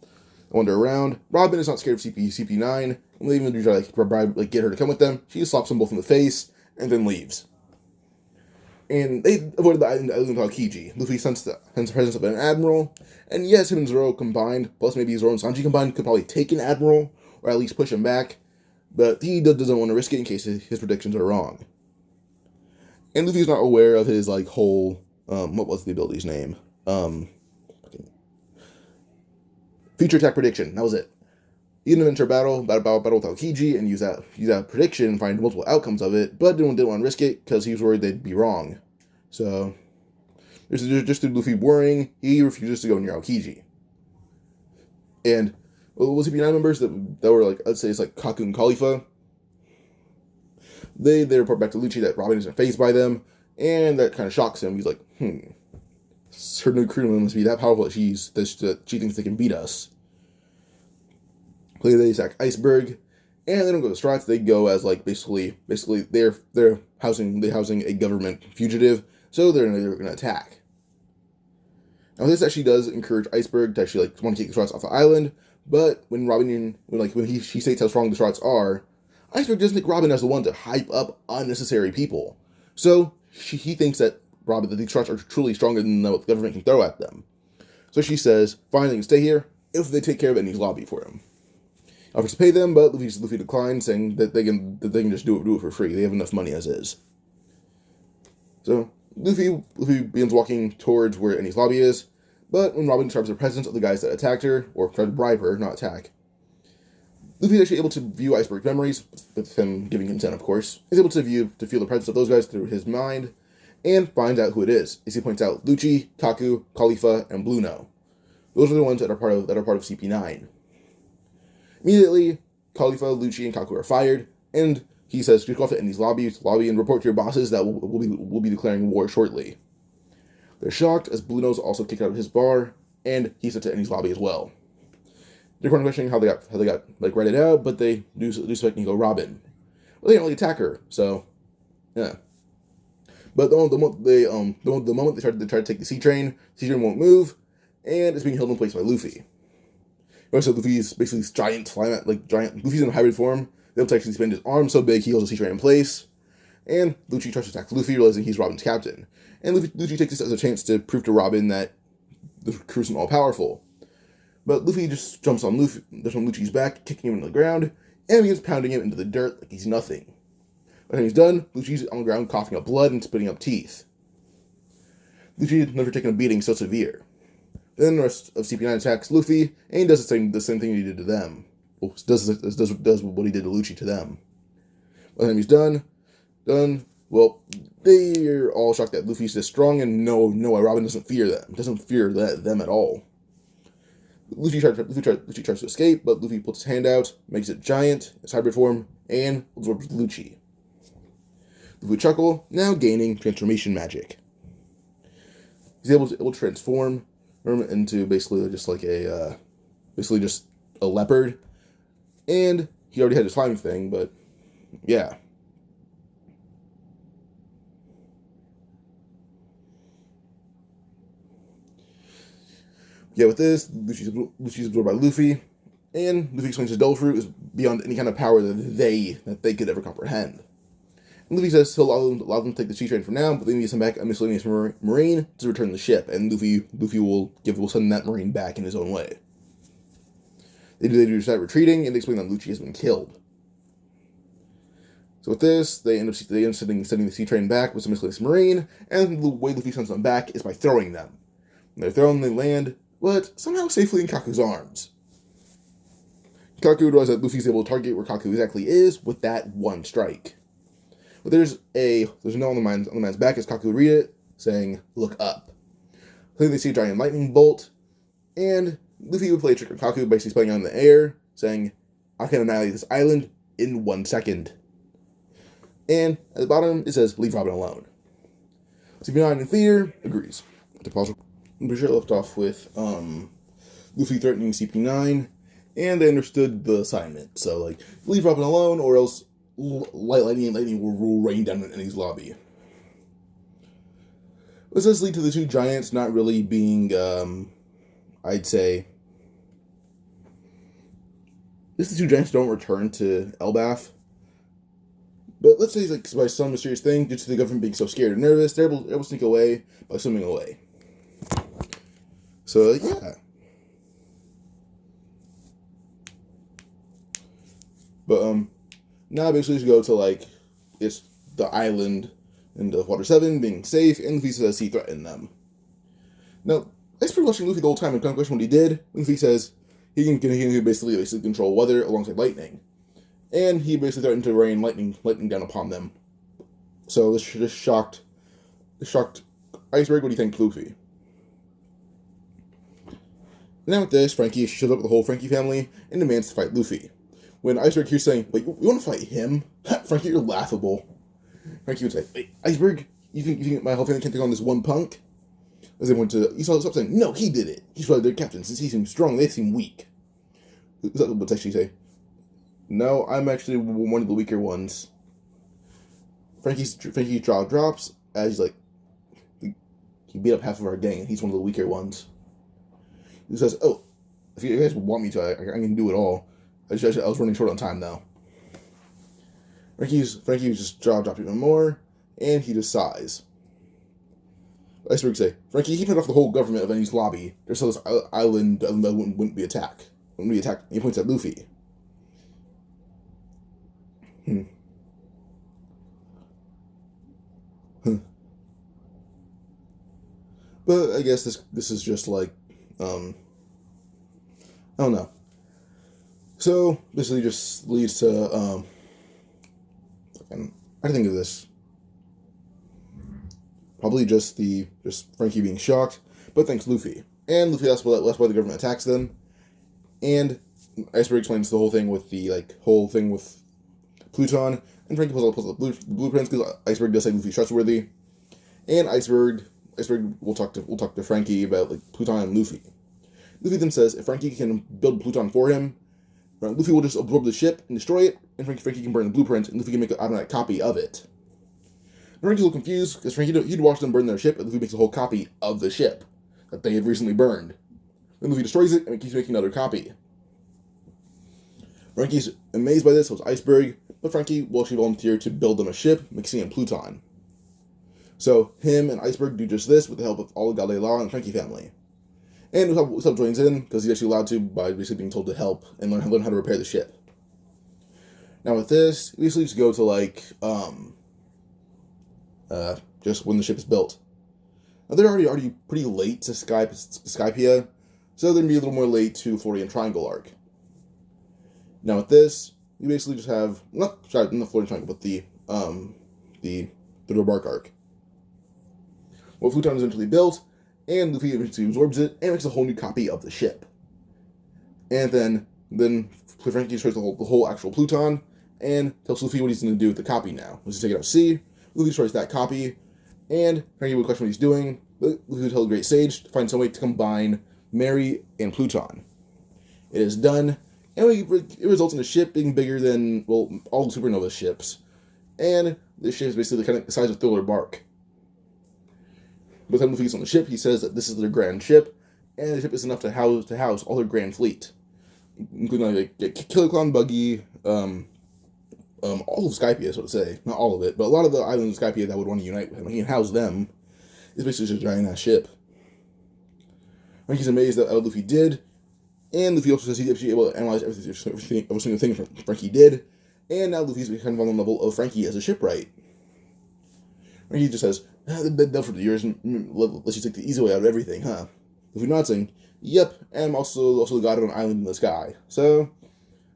A: They wander around. Robin is not scared of CP9, and they even try to get her to come with them. She slaps them both in the face, and then leaves. And they avoided the island of Aokiji. Luffy sensed the presence of an admiral, and yes, him and Zoro combined, plus maybe Zoro and Sanji combined, could probably take an admiral, or at least push him back, but he doesn't want to risk it in case his predictions are wrong. And Luffy's not aware of his, whole, what was the ability's name? Future attack prediction, that was it. He didn't enter battle with Aokiji, and use that prediction and find multiple outcomes of it, but didn't want to risk it, because he was worried they'd be wrong. So, just through Luffy worrying, he refuses to go near Aokiji. And, well, CP9 members that were, let's say it's Kaku and Khalifa, they report back to Lucci that Robin isn't fazed by them, and that kind of shocks him. He's like, her new crewman must be that powerful that she thinks they can beat us. They attack Iceberg, and they don't go to Strats. They go as like basically they're housing a government fugitive, so they're going to attack. Now this actually does encourage Iceberg to actually like want to take the Strats off the island, but when she states how strong the Strats are, Iceberg doesn't think Robin as the one to hype up unnecessary people. So he thinks that these Strats are truly stronger than what the government can throw at them. So she says, fine, they can stay here if they take care of Ennie's lobby for him. Offers to pay them, but Luffy declines, saying that they can just do it for free. They have enough money as is. So Luffy begins walking towards where Ennie's lobby is, but when Robin describes the presence of the guys that attacked her, or tried to bribe her, not attack, Luffy is actually able to view Iceberg's memories, with him giving consent, of course. He's able to feel the presence of those guys through his mind, and finds out who it is, as he points out Lucci, Kaku, Khalifa, and Bluno. Those are the ones that are part of CP9. Immediately, Khalifa, Lucci, and Kaku are fired, and he says, just go off to Ennie's lobby and report to your bosses that we'll be declaring war shortly. They're shocked, as Bluno's also kicked out of his bar, and he's sent to Ennie's lobby as well. They're questioning how they got like ratted out, but they do suspect Nico Robin. Well, they don't really attack her, so yeah. But the moment they try to take the sea train won't move, and it's being held in place by Luffy. So Luffy's basically this giant. Luffy's in hybrid form. They'll actually spend his arm so big he holds the sea train in place. And Lucci tries to attack Luffy, realizing he's Robin's captain. And Lucci takes this as a chance to prove to Robin that the crew isn't all powerful. But Luffy just jumps on Lucci's back, kicking him into the ground, and begins pounding him into the dirt like he's nothing. By the time he's done, Lucci's on the ground coughing up blood and spitting up teeth. Lucci had never taken a beating so severe. Then the rest of CP9 attacks Luffy, and he does the same thing he did to them. Well, does what he did to Lucci to them. By the time he's done, well, they're all shocked that Luffy's this strong, and no, Robin doesn't fear them. Doesn't fear them at all. Luffy tries to escape, but Luffy puts his hand out, makes it giant, its hybrid form, and absorbs Lucci. Luffy chuckle, now gaining transformation magic. He's able to transform into basically just a leopard, and he already had his flying thing, but yeah. Yeah, with this, Lucci's absorbed by Luffy, and Luffy explains his Devil Fruit is beyond any kind of power that they could ever comprehend. And Luffy says he'll allow them to take the sea train for now, but they need to send back a miscellaneous marine to return the ship, and Luffy will send that marine back in his own way. They do start retreating, and they explain that Lucci has been killed. So with this, they end up sending the sea train back with a miscellaneous marine, and the way Luffy sends them back is by throwing them. When they're thrown, they land, but somehow safely in Kaku's arms. Kaku realizes that Luffy's able to target where Kaku exactly is with that one strike. But there's a note on the man's back as Kaku read it, saying, "Look up." So they see a giant lightning bolt, and Luffy would play a trick on Kaku, basically spelling out in the air, saying, "I can annihilate this island in 1 second." And at the bottom, it says, "Leave Robin alone." CP9 in theater agrees. I'm pretty sure it left off with Luffy threatening CP9, and they understood the assignment. So, leave Robin alone, or else lightning will rain down in Ennie's lobby. This does lead to the two giants not really being, I'd say, the two giants don't return to Elbaf. But let's say, by some mysterious thing, due to the government being so scared and nervous, they're able to sneak away by swimming away. So, yeah. But, now basically just go to, it's the island in the Water 7 being safe, and Luffy says he threatened them. Now, Iceberg watching Luffy the whole time and kind of question what he did. Luffy says he can basically control weather alongside lightning. And he basically threatened to rain lightning down upon them. So this shocked Iceberg when he thanked Luffy. Now with this, Frankie shows up with the whole Frankie family and demands to fight Luffy. When Iceberg hears saying, "Wait, you want to fight him? Frankie, you're laughable." Frankie would say, "Wait, Iceberg, you think my whole family can't take on this one punk?" As they went to, he saw up saying, no, he did it. He's probably their captain. Since he seems strong, they seem weak. What's actually say? No, I'm actually one of the weaker ones. Frankie's jaw drops as he's like, he beat up half of our gang, and he's one of the weaker ones. He says, oh, if you guys want me to, I can do it all. I was running short on time, though. Frankie's just jaw dropped even more, and he just sighs. Iceberg say, Frankie, he put off the whole government of Ennie's lobby, just so this island wouldn't be attacked. And he points at Luffy. But I guess this is just like, I don't know. So, basically just leads to, I think of this. Probably just Frankie being shocked, but thanks Luffy. And Luffy, that's why the government attacks them. And Iceberg explains the whole thing with Pluton, and Frankie pulls out the blueprints because Iceberg does say Luffy's trustworthy. And Iceberg will talk to Frankie about like Pluton and Luffy. Luffy then says if Frankie can build Pluton for him, Luffy will just absorb the ship and destroy it, and Frankie can burn the blueprint, and Luffy can make an automatic copy of it. Frankie's a little confused because he'd watched them burn their ship, and Luffy makes a whole copy of the ship that they had recently burned. Then Luffy destroys it and keeps making another copy. Frankie's amazed by this, so it's Iceberg, but Frankie will actually volunteer to build them a ship, mixing in Pluton. So him and Iceberg do just this with the help of all the Gale Law and Frankie family. And Usopp joins in because he's actually allowed to by basically being told to help and learn how to repair the ship. Now with this, we basically just go to like just when the ship is built. Now they're already pretty late to Skypiea, so they're gonna be a little more late to Florian Triangle arc. Now with this, you basically just have not the Florian Triangle, but the Bark arc. Well, Pluton is eventually built, and Luffy eventually absorbs it and makes a whole new copy of the ship. And then Frankie destroys the whole actual Pluton and tells Luffy what he's going to do with the copy now. He's take it out to sea. Luffy destroys that copy, and Frankie will question what he's doing. Luffy will tell the Great Sage to find some way to combine Mary and Pluton. It is done, and it results in a ship being bigger than, well, all the Supernovas ships. And this ship is basically the size of Thriller Bark. By the time Luffy gets on the ship, he says that this is their grand ship, and the ship is enough to house all their grand fleet, including like Killer Clown Buggy, all of Skypiea, so to say. Not all of it, but a lot of the islands of Skypiea that would want to unite with him. He can house them. It's basically just a giant-ass ship. Frankie's amazed at what Luffy did, and Luffy also says he's actually able to analyze every single thing Frankie did, and now Luffy's kind of on the level of Frankie as a shipwright. Frankie just says, they've been done for years, let's just take the easy way out of everything, huh? Luffy nods saying, yep, and I'm also the god of an island in the sky. So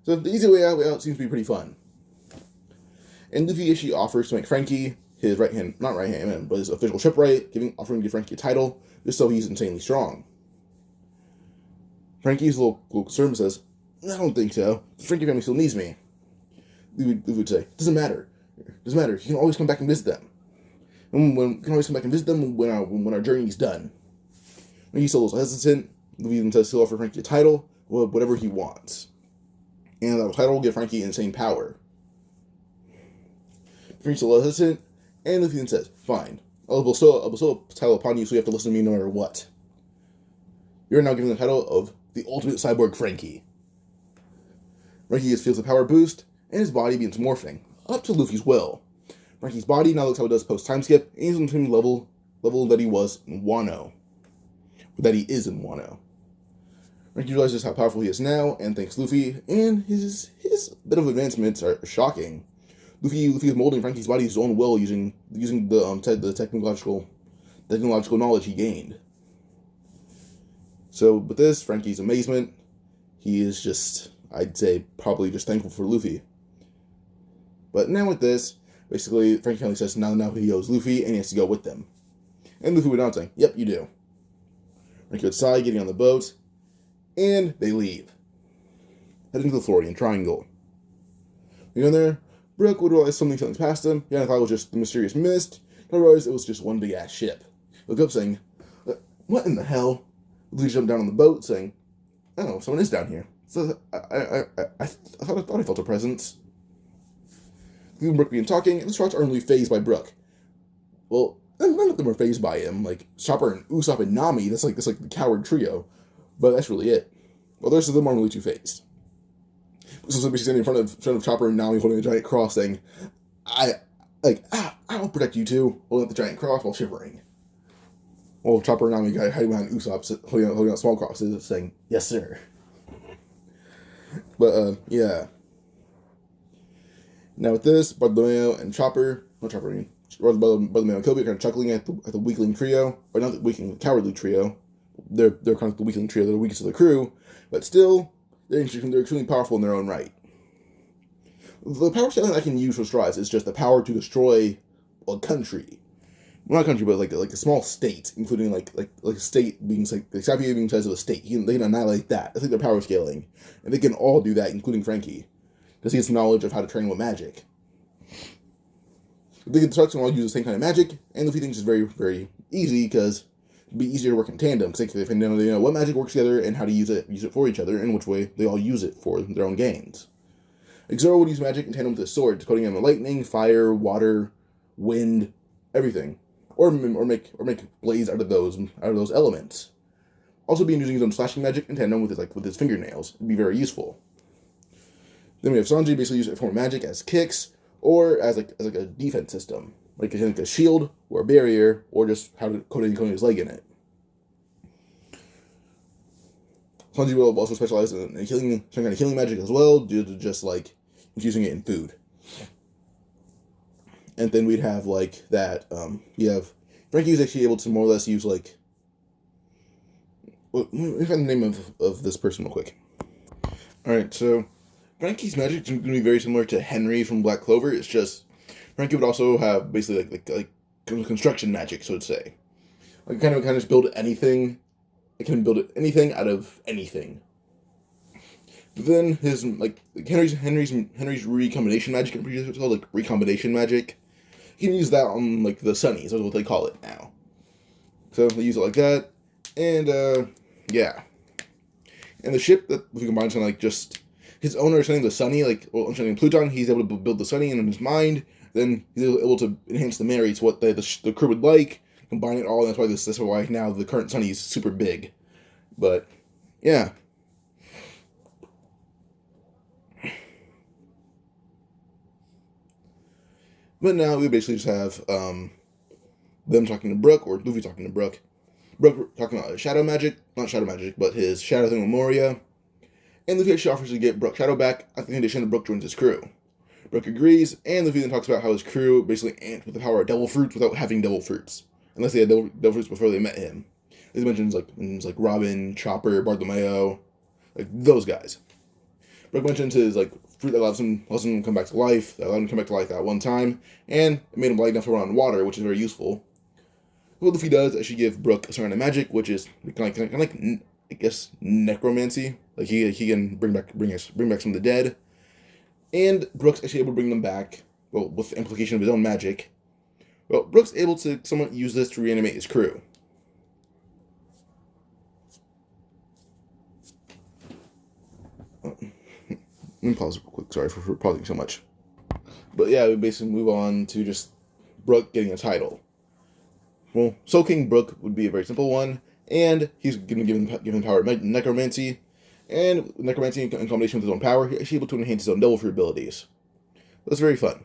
A: the easy way out seems to be pretty fun. And Luffy actually offers to make Frankie his not right hand man, but his official shipwright, offering to give Frankie a title, just so he's insanely strong. Frankie's a little concerned and says, I don't think so. The Frankie family still needs me. Luffy would say, doesn't matter. Doesn't matter. You can always come back and visit them. And you can always come back and visit them when our journey's done. Frankie's still a little hesitant. Luffy then says he'll offer Frankie a title, whatever he wants. And that title will give Frankie insane power. Frankie's still hesitant, and Luffy then says, fine. I'll bestow a title upon you, so you have to listen to me no matter what. You're now given the title of the Ultimate Cyborg Frankie. Frankie feels a power boost, and his body begins morphing, up to Luffy's will. Frankie's body now looks how it does post-time skip, and he's on the same level that he was in Wano. Or that he is in Wano. Frankie realizes how powerful he is now, and thanks Luffy, and his bit of advancements are shocking. Luffy is molding Frankie's body his own will using the technological knowledge he gained. So with this, Frankie's amazement, he is just, I'd say, probably just thankful for Luffy. But now with this, basically, Frankie finally says now he owes Luffy, and he has to go with them. And Luffy would not say, yep, you do. Frankie would sigh, getting on the boat, and they leave, heading to the Florian Triangle. You go there, Brook would realize something's past him. Yeah, I thought it was just the mysterious mist. I realized it was just one big ass ship. Look up saying, what in the hell? Luffy jumped down on the boat, saying, "Oh, someone is down here." So I thought I felt a presence. Luffy and Brook began talking, and the Sharks aren't really phased by Brook. Well, none of them are phased by him. Like Chopper and Usopp and Nami, that's like the coward trio. But that's really it. Well, the rest of them aren't really too phased. So basically standing in front of Chopper and Nami holding a giant cross, saying, I'll protect you two," holding up the giant cross while shivering. Well, Chopper and Nami got hiding behind Usopp, holding out small crosses, saying, "Yes, sir." But, yeah. Now with this, Bartholomew and Bartholomew and Kobe are kind of chuckling at the weakling trio, or not the weakling, the cowardly trio. They're kind of the weakling trio, they're the weakest of the crew, but still, they're extremely powerful in their own right. The power scaling I can use for strides is just the power to destroy a country. Well, not a country, but like a small state, including like a state being like Skypiea being the size of a state. They can annihilate that. That's like their power scaling, and they can all do that, including Frankie, because he has knowledge of how to train with magic. The Sharks can all use the same kind of magic, and Luffy thinks it's very, very easy because it'd be easier to work in tandem. Because they know what magic works together and how to use it for each other, and which way they all use it for their own gains. Like Zoro would use magic in tandem with his sword, decoding him with lightning, fire, water, wind, everything, or make blades out of those elements. Also, using his own slashing magic in tandem with his fingernails would be very useful. Then we have Sanji basically use it for magic as kicks, or as a defense system, like a shield or a barrier, or just how to coating his leg in it. Sanji will also specialize in some kind of healing magic as well, due to just like infusing it in food. And then we'd have like that. You have Frankie is actually able to more or less use like. Let me find the name of this person real quick. All right, so Frankie's magic is going to be very similar to Henry from Black Clover. It's just Frankie would also have basically like construction magic, so to say. Like kind of just build anything. It can build anything out of anything. But then his like Henry's recombination magic, I'm pretty sure it's called like recombination magic. You can use that on like the Sunnies, that's what they call it now. So they use it like that, and yeah. And the ship that we combine something like just his owner is sending the Sunny, like understanding Pluton, he's able to build the Sunny in his mind. Then he's able to enhance the Mary to what the crew would like, combine it all. And that's why now the current Sunny is super big. But yeah. But now we basically just have them talking to Brook, or Luffy talking to Brook. Brook talking about shadow magic, not shadow magic, but his shadow thing with Moria. And Luffy actually offers to get Brook Shadow back at the condition that Brook joins his crew. Brook agrees, and Luffy then talks about how his crew basically ant with the power of devil fruits without having devil fruits. Unless they had devil fruits before they met him. He mentions like Robin, Chopper, Bartholomew, like those guys. Brook mentions his like fruit that allows him to come back to life, that allowed him to come back to life that one time, and it made him light enough to run on water, which is very useful. What Luffy does is actually give Brook a certain kind of magic, which is kind of like I guess necromancy. Like he can bring back some of the dead, and Brook's actually able to bring them back. Well, with the implication of his own magic. Well, Brook's able to somewhat use this to reanimate his crew. Let me pause real quick. Sorry for pausing so much. But yeah, we basically move on to just Brook getting a title. Well, Soul King Brook would be a very simple one, and he's going to give him power of necromancy, and necromancy in combination with his own power, he's able to enhance his own devil fruit abilities. That's very fun.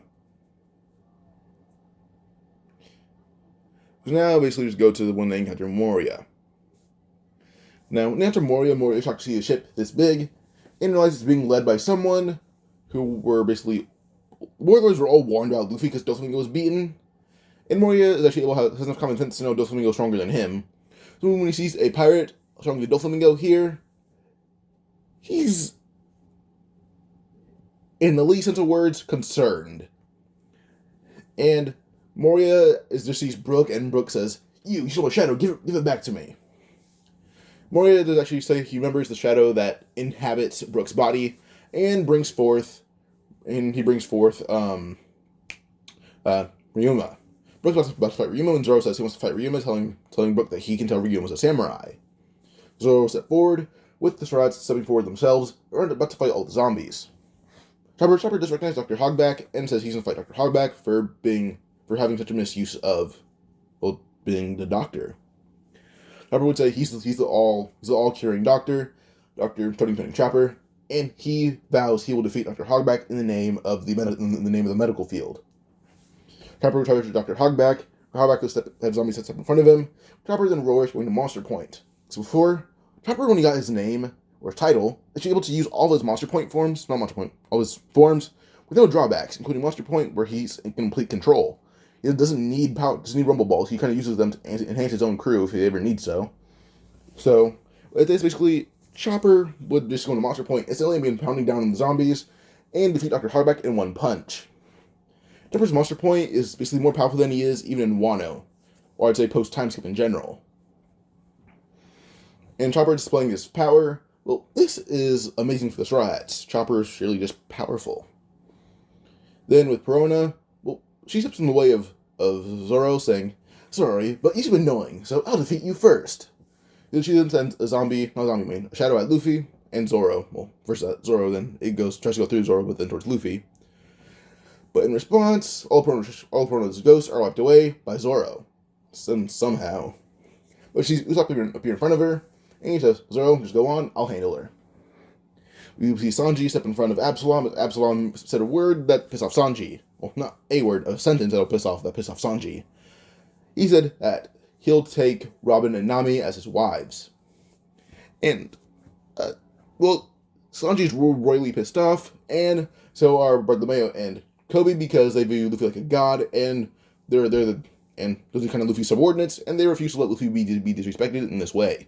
A: So now, basically, just go to the one they encounter Moria. Now, when they enter Moria, Moria is shocked to see a ship this big, and realizes it's being led by someone who were basically... Warlords were all warned about Luffy because Doflamingo was beaten, and Moria is actually has enough common sense to know Doflamingo is stronger than him. So when he sees a pirate stronger than Doflamingo here, he's, in the least sense of words, concerned. And Moria just sees Brook, and Brook says, You stole a shadow, give it back to me. Moria does actually say he remembers the shadow that inhabits Brook's body, and brings forth Ryuma. Brook's about to fight Ryuma, and Zoro says he wants to fight Ryuma, telling Brook that he can tell Ryuma was a samurai. Zoro stepped forward, with the Straws stepping forward themselves, and are about to fight all the zombies. Chopper just recognized Dr. Hogback and says he's going to fight Dr. Hogback for having such a misuse of, well, being the doctor. Chopper would say he's the all-curing doctor, Tony Chopper, and he vows he will defeat Dr. Hogback in the name of the medical field. Chopper charges Dr. Hogback. Hogback will have zombies set up in front of him. Chopper then roars, going to Monster Point. So before, Chopper, when he got his name or title, is able to use all of his Monster Point forms, all his forms, with no drawbacks, including Monster Point, where he's in complete control. He doesn't need Rumble Balls. He kind of uses them to enhance his own crew if he ever needs so. So, with this, basically, Chopper would just go to Monster Point, instantly begin pounding down on the zombies, and defeat Dr. Hogback in one punch. Chopper's Monster Point is basically more powerful than he is even in Wano, or I'd say post-time skip in general. And Chopper displaying his power, well, this is amazing for the Straw Hats. Chopper is really just powerful. Then with Perona, well, she steps in the way of Zoro, saying, "Sorry, but you've been annoying, so I'll defeat you first." Then she sends a shadow at Luffy and Zoro. Well, first at Zoro, then it tries to go through Zoro, but then towards Luffy. But in response, all Perona's ghosts are wiped away by Zoro. Somehow. But she's appear in front of her, and he says, "Zoro, just go on, I'll handle her." We see Sanji step in front of Absalom, but Absalom said a word that pissed off Sanji. Well, not a word, a sentence that'll piss off Sanji. He said that he'll take Robin and Nami as his wives. And, Sanji's royally pissed off, and so are Bartolomeo and Kobe, because they view Luffy like a god, and those are kind of Luffy's subordinates, and they refuse to let Luffy be disrespected in this way.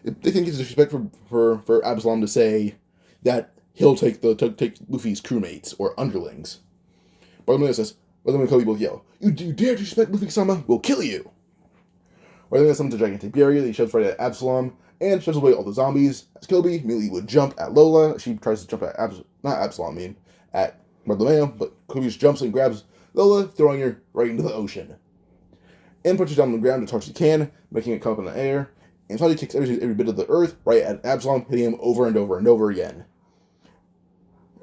A: They think it's disrespect for Absalom to say that he'll take Luffy's crewmates or underlings. Bartolomeo and Kobe both yell, "You dare disrespect Luffy-sama, we'll kill you!" Bartolomeo summons a gigantic barrier that he shoves right at Absalom, and shoves away all the zombies, as Kobe immediately would jump at Lola. She tries to jump at at Bartolomeo, but Kobe just jumps and grabs Lola, throwing her right into the ocean. And punches down on the ground as hard as he can, making it come up in the air, and Sanji takes every bit of the earth right at Absalom, hitting him over and over and over again.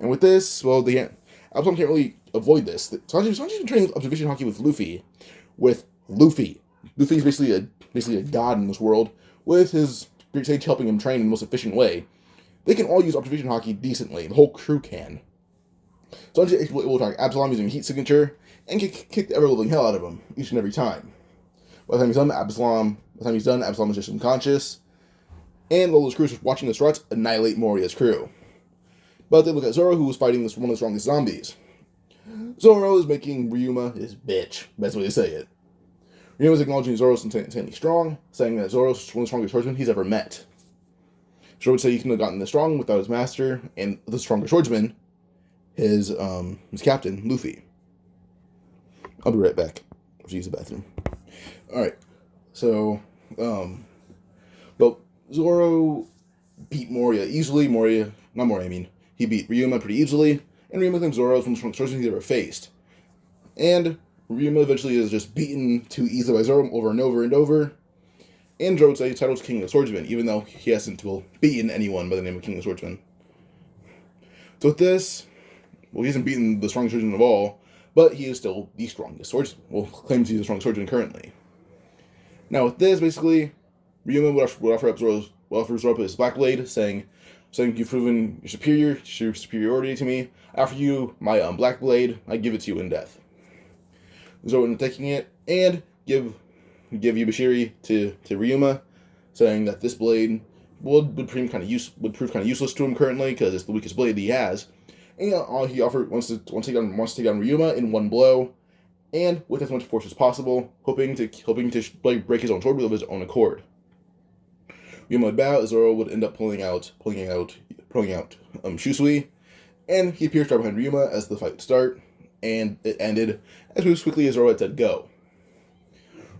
A: And with this, Absalom can't really avoid this. Sanji's been training observation hockey with Luffy. Luffy's basically a god in this world, with his Great Sage helping him train in the most efficient way. They can all use observation hockey decently. The whole crew can. Sanji will attack Absalom using heat signature, and kick the ever-living hell out of him, each and every time. By the time he's done, Absalom is just unconscious, and Lola's crew is watching the Struts annihilate Moria's crew. But they look at Zoro, who was fighting one of the strongest zombies. Zoro is making Ryuma his bitch. Best way to say it. Ryuma is acknowledging Zoro's insanely strong, saying that Zoro's one of the strongest swordsmen he's ever met. Zoro would say he couldn't have gotten this strong without his master, and the stronger swordsman, his captain, Luffy. I'll be right back. I have to use the bathroom. Alright, so, Zoro beat Moria easily. He beat Ryuma pretty easily, and Ryuma claims Zoro is one of the strongest swordsmen he's ever faced. And Ryuma eventually is just beaten too easily by Zoro over and over and over, and Zoro would say his title is King of the Swordsman, even though he hasn't beaten anyone by the name of King of the Swordsman. So with this, he hasn't beaten the strongest swordsman of all, but he is still the strongest swordsman. Claims he's the strongest swordsman currently. Now with this, basically, Ryuma would offer Zoro his Black Blade, saying you've proven your superiority to me. I offer you my Black Blade. I give it to you in death. Zoro ended up taking it and give Yubashiri to Ryuma, saying that this blade would prove kind of useless to him currently because it's the weakest blade he has. And he wants to take down Ryuma in one blow, and with as much force as possible, hoping to break his own sword of his own accord. Ryuma would bow. Zoro would end up pulling out Shusui, and he appears right behind Ryuma as the fight would start, and it ended as quickly as Zoro had said go.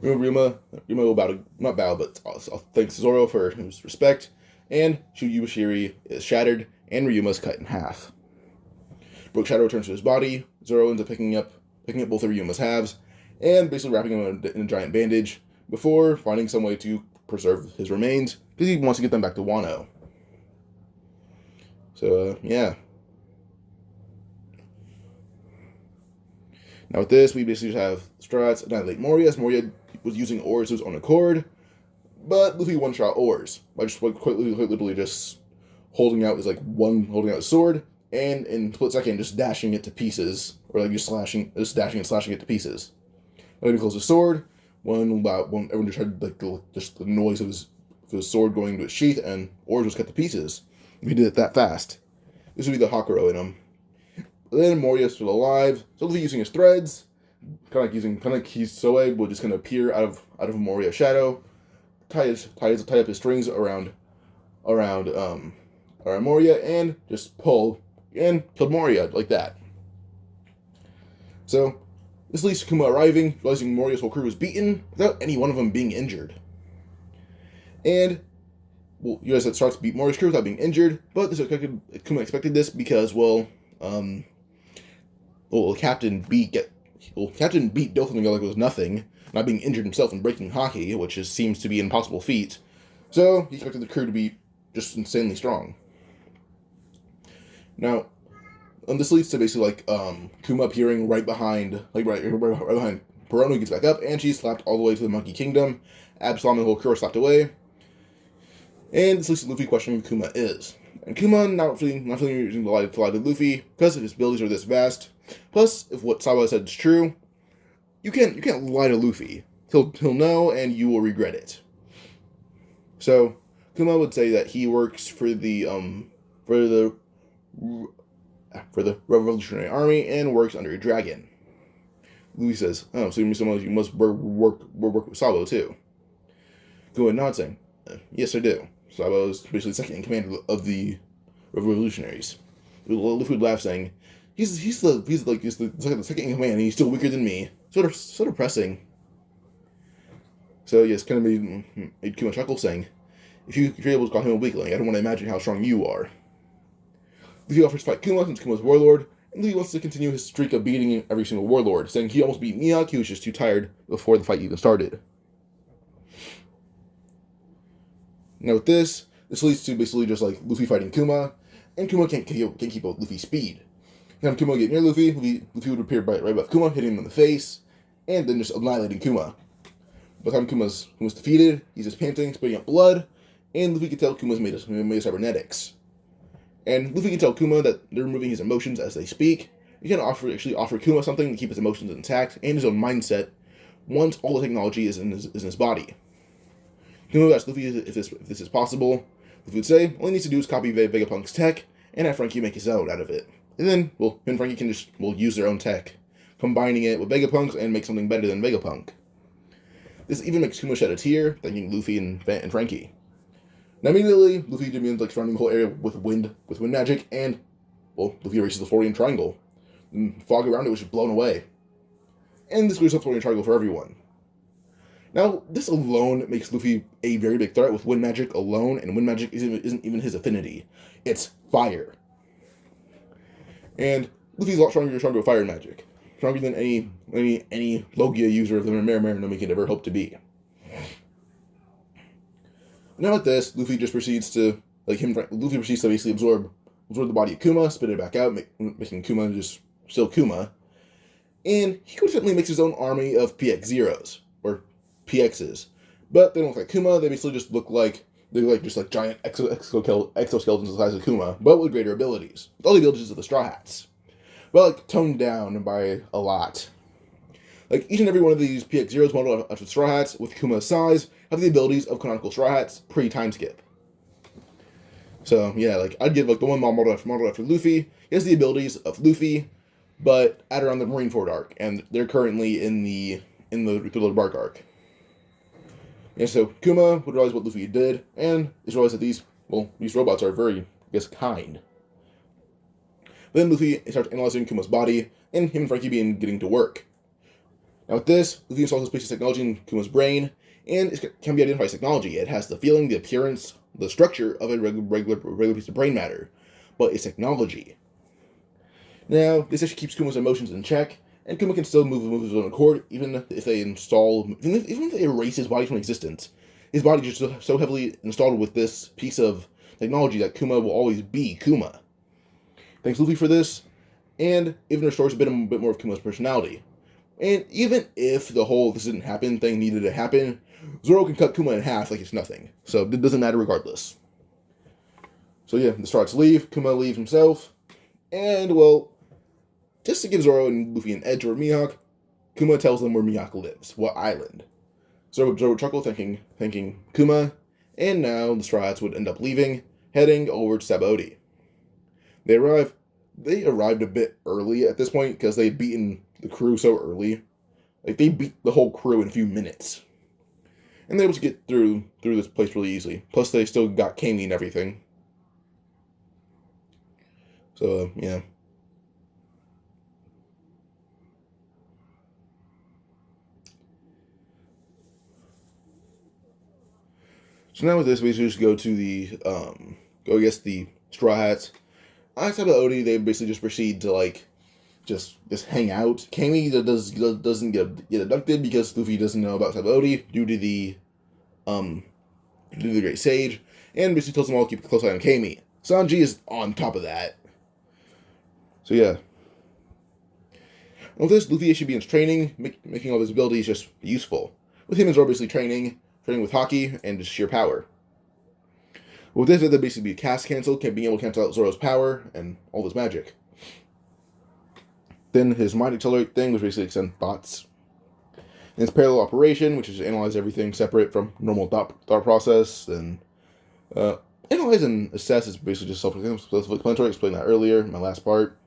A: Ryuma will not bow, but thanks Zoro for his respect, and Yubashiri is shattered, and Ryuma is cut in half. Brook's shadow returns to his body. Zoro ends up picking up both of Ryuma's halves, and basically wrapping him in a giant bandage before finding some way to preserve his remains because he wants to get them back to Wano. So, yeah. Now with this, we basically just have Straw Hats annihilate Moria, as Moria was using oars of his own accord, but Luffy one-shot oars by just quite literally just holding out his sword, and in a split second just dashing it to pieces, or just dashing and slashing it to pieces. When he closes his sword, everyone just heard just the noise of his sword going into its sheath, and oars was cut to pieces. If he did it that fast, this would be the Hakuro in him. But then Moria is still alive, so Luffy using his threads, kind of like Kizaru will just kind of appear out of Moria's shadow, tie up his strings around Moria, and just pull and killed Moria like that. So this leads to Kuma arriving, realizing Moria's whole crew was beaten without any one of them being injured. And you guys that starts to beat Moria's crew without being injured, but Kuma expected this because Captain beat Doflamingo like it was nothing, not being injured himself and breaking hockey, which seems to be an impossible feat. So he expected the crew to be just insanely strong. Now, this leads to basically Kuma appearing right behind Perono gets back up, and she's slapped all the way to the Monkey Kingdom. Absolom and the whole crew are slapped away. And this leads to Luffy questioning who Kuma is. And Kuma not feeling using the lie to Luffy because his abilities are this vast. Plus, if what Sabaody said is true, you can't lie to Luffy. He'll know, and you will regret it. So Kuma would say that he works for the Revolutionary Army and works under a dragon. Luffy says, "Oh, so you must work with Sabo too." Kuma nods, saying, "Yes, I do." Sabo is basically second in command of the revolutionaries. Luffy would laugh, saying, "He's the second in command, and he's still weaker than me." Sort of depressing. So yes, kind of made Kuma chuckle, saying, "If you're able to call him a weakling, I don't want to imagine how strong you are." Luffy offers to fight Kuma since Kuma's warlord, and Luffy wants to continue his streak of beating every single warlord, saying he almost beat Mihawk, he was just too tired before the fight even started. Now with this leads to basically just Luffy fighting Kuma, and Kuma can't keep up with Luffy's speed. When Kuma would get near Luffy would appear right above Kuma, hitting him in the face, and then just annihilating Kuma. By the time Kuma's defeated, he's just panting, spitting out blood, and Luffy can tell Kuma's made of cybernetics. And Luffy can tell Kuma that they're removing his emotions as they speak. He can offer Kuma something to keep his emotions intact and his own mindset once all the technology is in his body. Kuma asks Luffy if this is possible. Luffy would say all he needs to do is copy Vegapunk's tech and have Frankie make his own out of it. And then, him and Frankie can use their own tech, combining it with Vegapunk's and make something better than Vegapunk. This even makes Kuma shed a tear, thanking Luffy and Frankie. Now immediately, Luffy begins surrounding the whole area with wind magic, and Luffy erases the Florian Triangle. The fog around it was just blown away. And this clears up the Florian Triangle for everyone. Now, this alone makes Luffy a very big threat with wind magic alone, and wind magic isn't even his affinity. It's fire. And Luffy's a lot stronger with fire magic. Stronger than any Logia user of the Marineford can ever hope to be. Now with this, Luffy just proceeds to basically absorb the body of Kuma, spit it back out, making Kuma just still Kuma. And he coincidentally makes his own army of PX Zeros, or PXs. But they don't look like Kuma, they basically just look like giant exoskeletons the size of Kuma, but with greater abilities. With all the abilities of the Straw Hats. But toned down by a lot. Each and every one of these PX Zeros modeled after Straw Hats with Kuma's size have the abilities of canonical Straw Hats pre-time skip. So yeah, I'd give the one modeled after Luffy. He has the abilities of Luffy, but at around the Marineford arc, and they're currently in the Thriller Bark arc. And so Kuma would realize what Luffy did, and he realized that these robots are very, kind. Then Luffy starts analyzing Kuma's body, and him and Frankie begin getting to work. Now with this, Luffy installs a species technology in Kuma's brain, and it can be identified as technology. It has the feeling, the appearance, the structure of a regular piece of brain matter, but it's technology. Now, this actually keeps Kuma's emotions in check, and Kuma can still move his own accord, even if they even if they erase his body from existence. His body is just so heavily installed with this piece of technology that Kuma will always be Kuma. Thanks Luffy for this, and even restores a bit more of Kuma's personality. And even if the whole "this didn't happen" thing needed to happen, Zoro can cut Kuma in half like it's nothing. So it doesn't matter regardless. So yeah, the Strats leave, Kuma leaves himself, and well, just to give Zoro and Luffy an edge over Mihawk, Kuma tells them where Mihawk lives, what island. Zoro chuckles, thanking Kuma, and now the Strats would end up leaving, heading over to Sabaody. They arrived a bit early at this point because they'd beaten the crew so early. Like, they beat the whole crew in a few minutes. And they were able to get through this place really easily. Plus, they still got Kami and everything. So, yeah. So now with this, we just go to the Straw Hats. On Sabaody, they basically just proceed to, like, just hang out. Kami doesn't get abducted because Luffy doesn't know about Sabaody due to the Great Sage, and basically tells them all to keep a close eye on Kami. Sanji is on top of that. So yeah. With this, Luffy should be in training, making all his abilities just useful. With him and Zoro basically training with Haki and just sheer power. With this, there'd basically be a cast cancel, being able to cancel out Zoro's power and all this magic. Then his mind accelerate thing, which basically extends thoughts. And his parallel operation, which is analyze everything separate from normal thought process. And analyze and assess is basically just self-explanatory. I explained that earlier in my last part.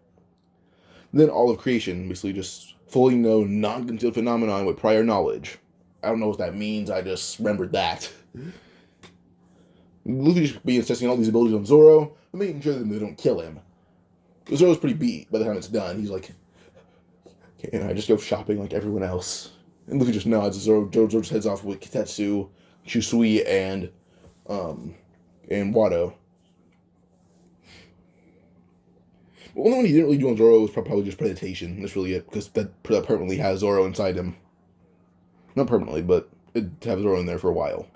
A: And then all of creation, basically just fully known, non-concealed phenomenon with prior knowledge. I don't know what that means, I just remembered that. Luffy just being testing all these abilities on Zoro, but making sure that they don't kill him. Zoro's pretty beat by the time it's done. He's like, "Can I just go shopping like everyone else?" And Luffy just nods. Zoro just heads off with Kitetsu, Chusui, and Wado. The only one he didn't really do on Zoro was probably just Presentation. That's really it, because that permanently has Zoro inside him. Not permanently, but it have Zoro in there for a while.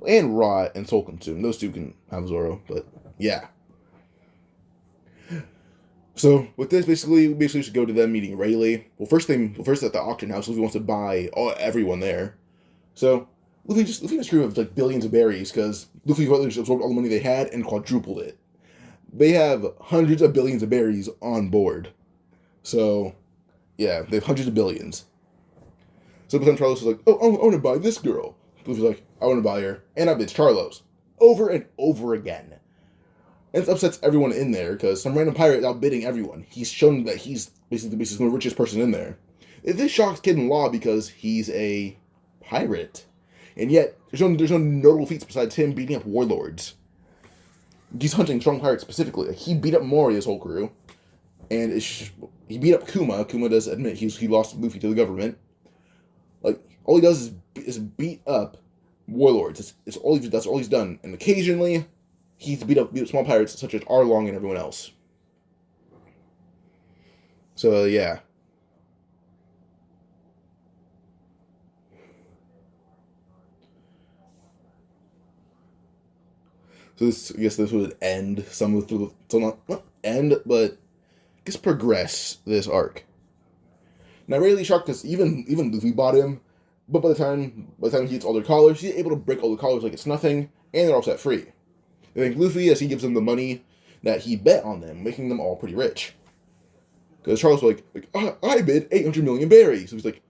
A: And Ra and Soul Consume. Those two can have Zoro, but yeah. So with this, basically we should go to them meeting Rayleigh. First at the auction house, Luffy wants to buy everyone there. So Luffy has a crew of like billions of berries because Luffy absorbed all the money they had and quadrupled it. They have hundreds of billions of berries on board. So yeah, they have hundreds of billions. So by the time Charlos is like, "Oh, I want to buy this girl," Luffy's like, "I want to buy her," and I bitch Charlos over and over again. And it upsets everyone in there, because some random pirate is outbidding everyone. He's shown that he's basically the richest person in there. This shocks Kid and Law because he's a pirate. And yet, there's no notable feats besides him beating up warlords. He's hunting strong pirates specifically. Like, he beat up Moria's whole crew. And he beat up Kuma. Kuma does admit he lost Luffy to the government. Like, all he does is beat up warlords. That's all he's done. And occasionally, he's beat up small pirates such as Arlong and everyone else. So, yeah. So I guess this would end some of the... So not end, but I guess progress this arc. Now, Rayleigh shocked because even Luffy bought him, but by the time he gets all their collars, he's able to break all the collars like it's nothing, and they're all set free. They thank Luffy as he gives them the money that he bet on them, making them all pretty rich. Because Charles was like, "I bid 800 million berries." So he's like,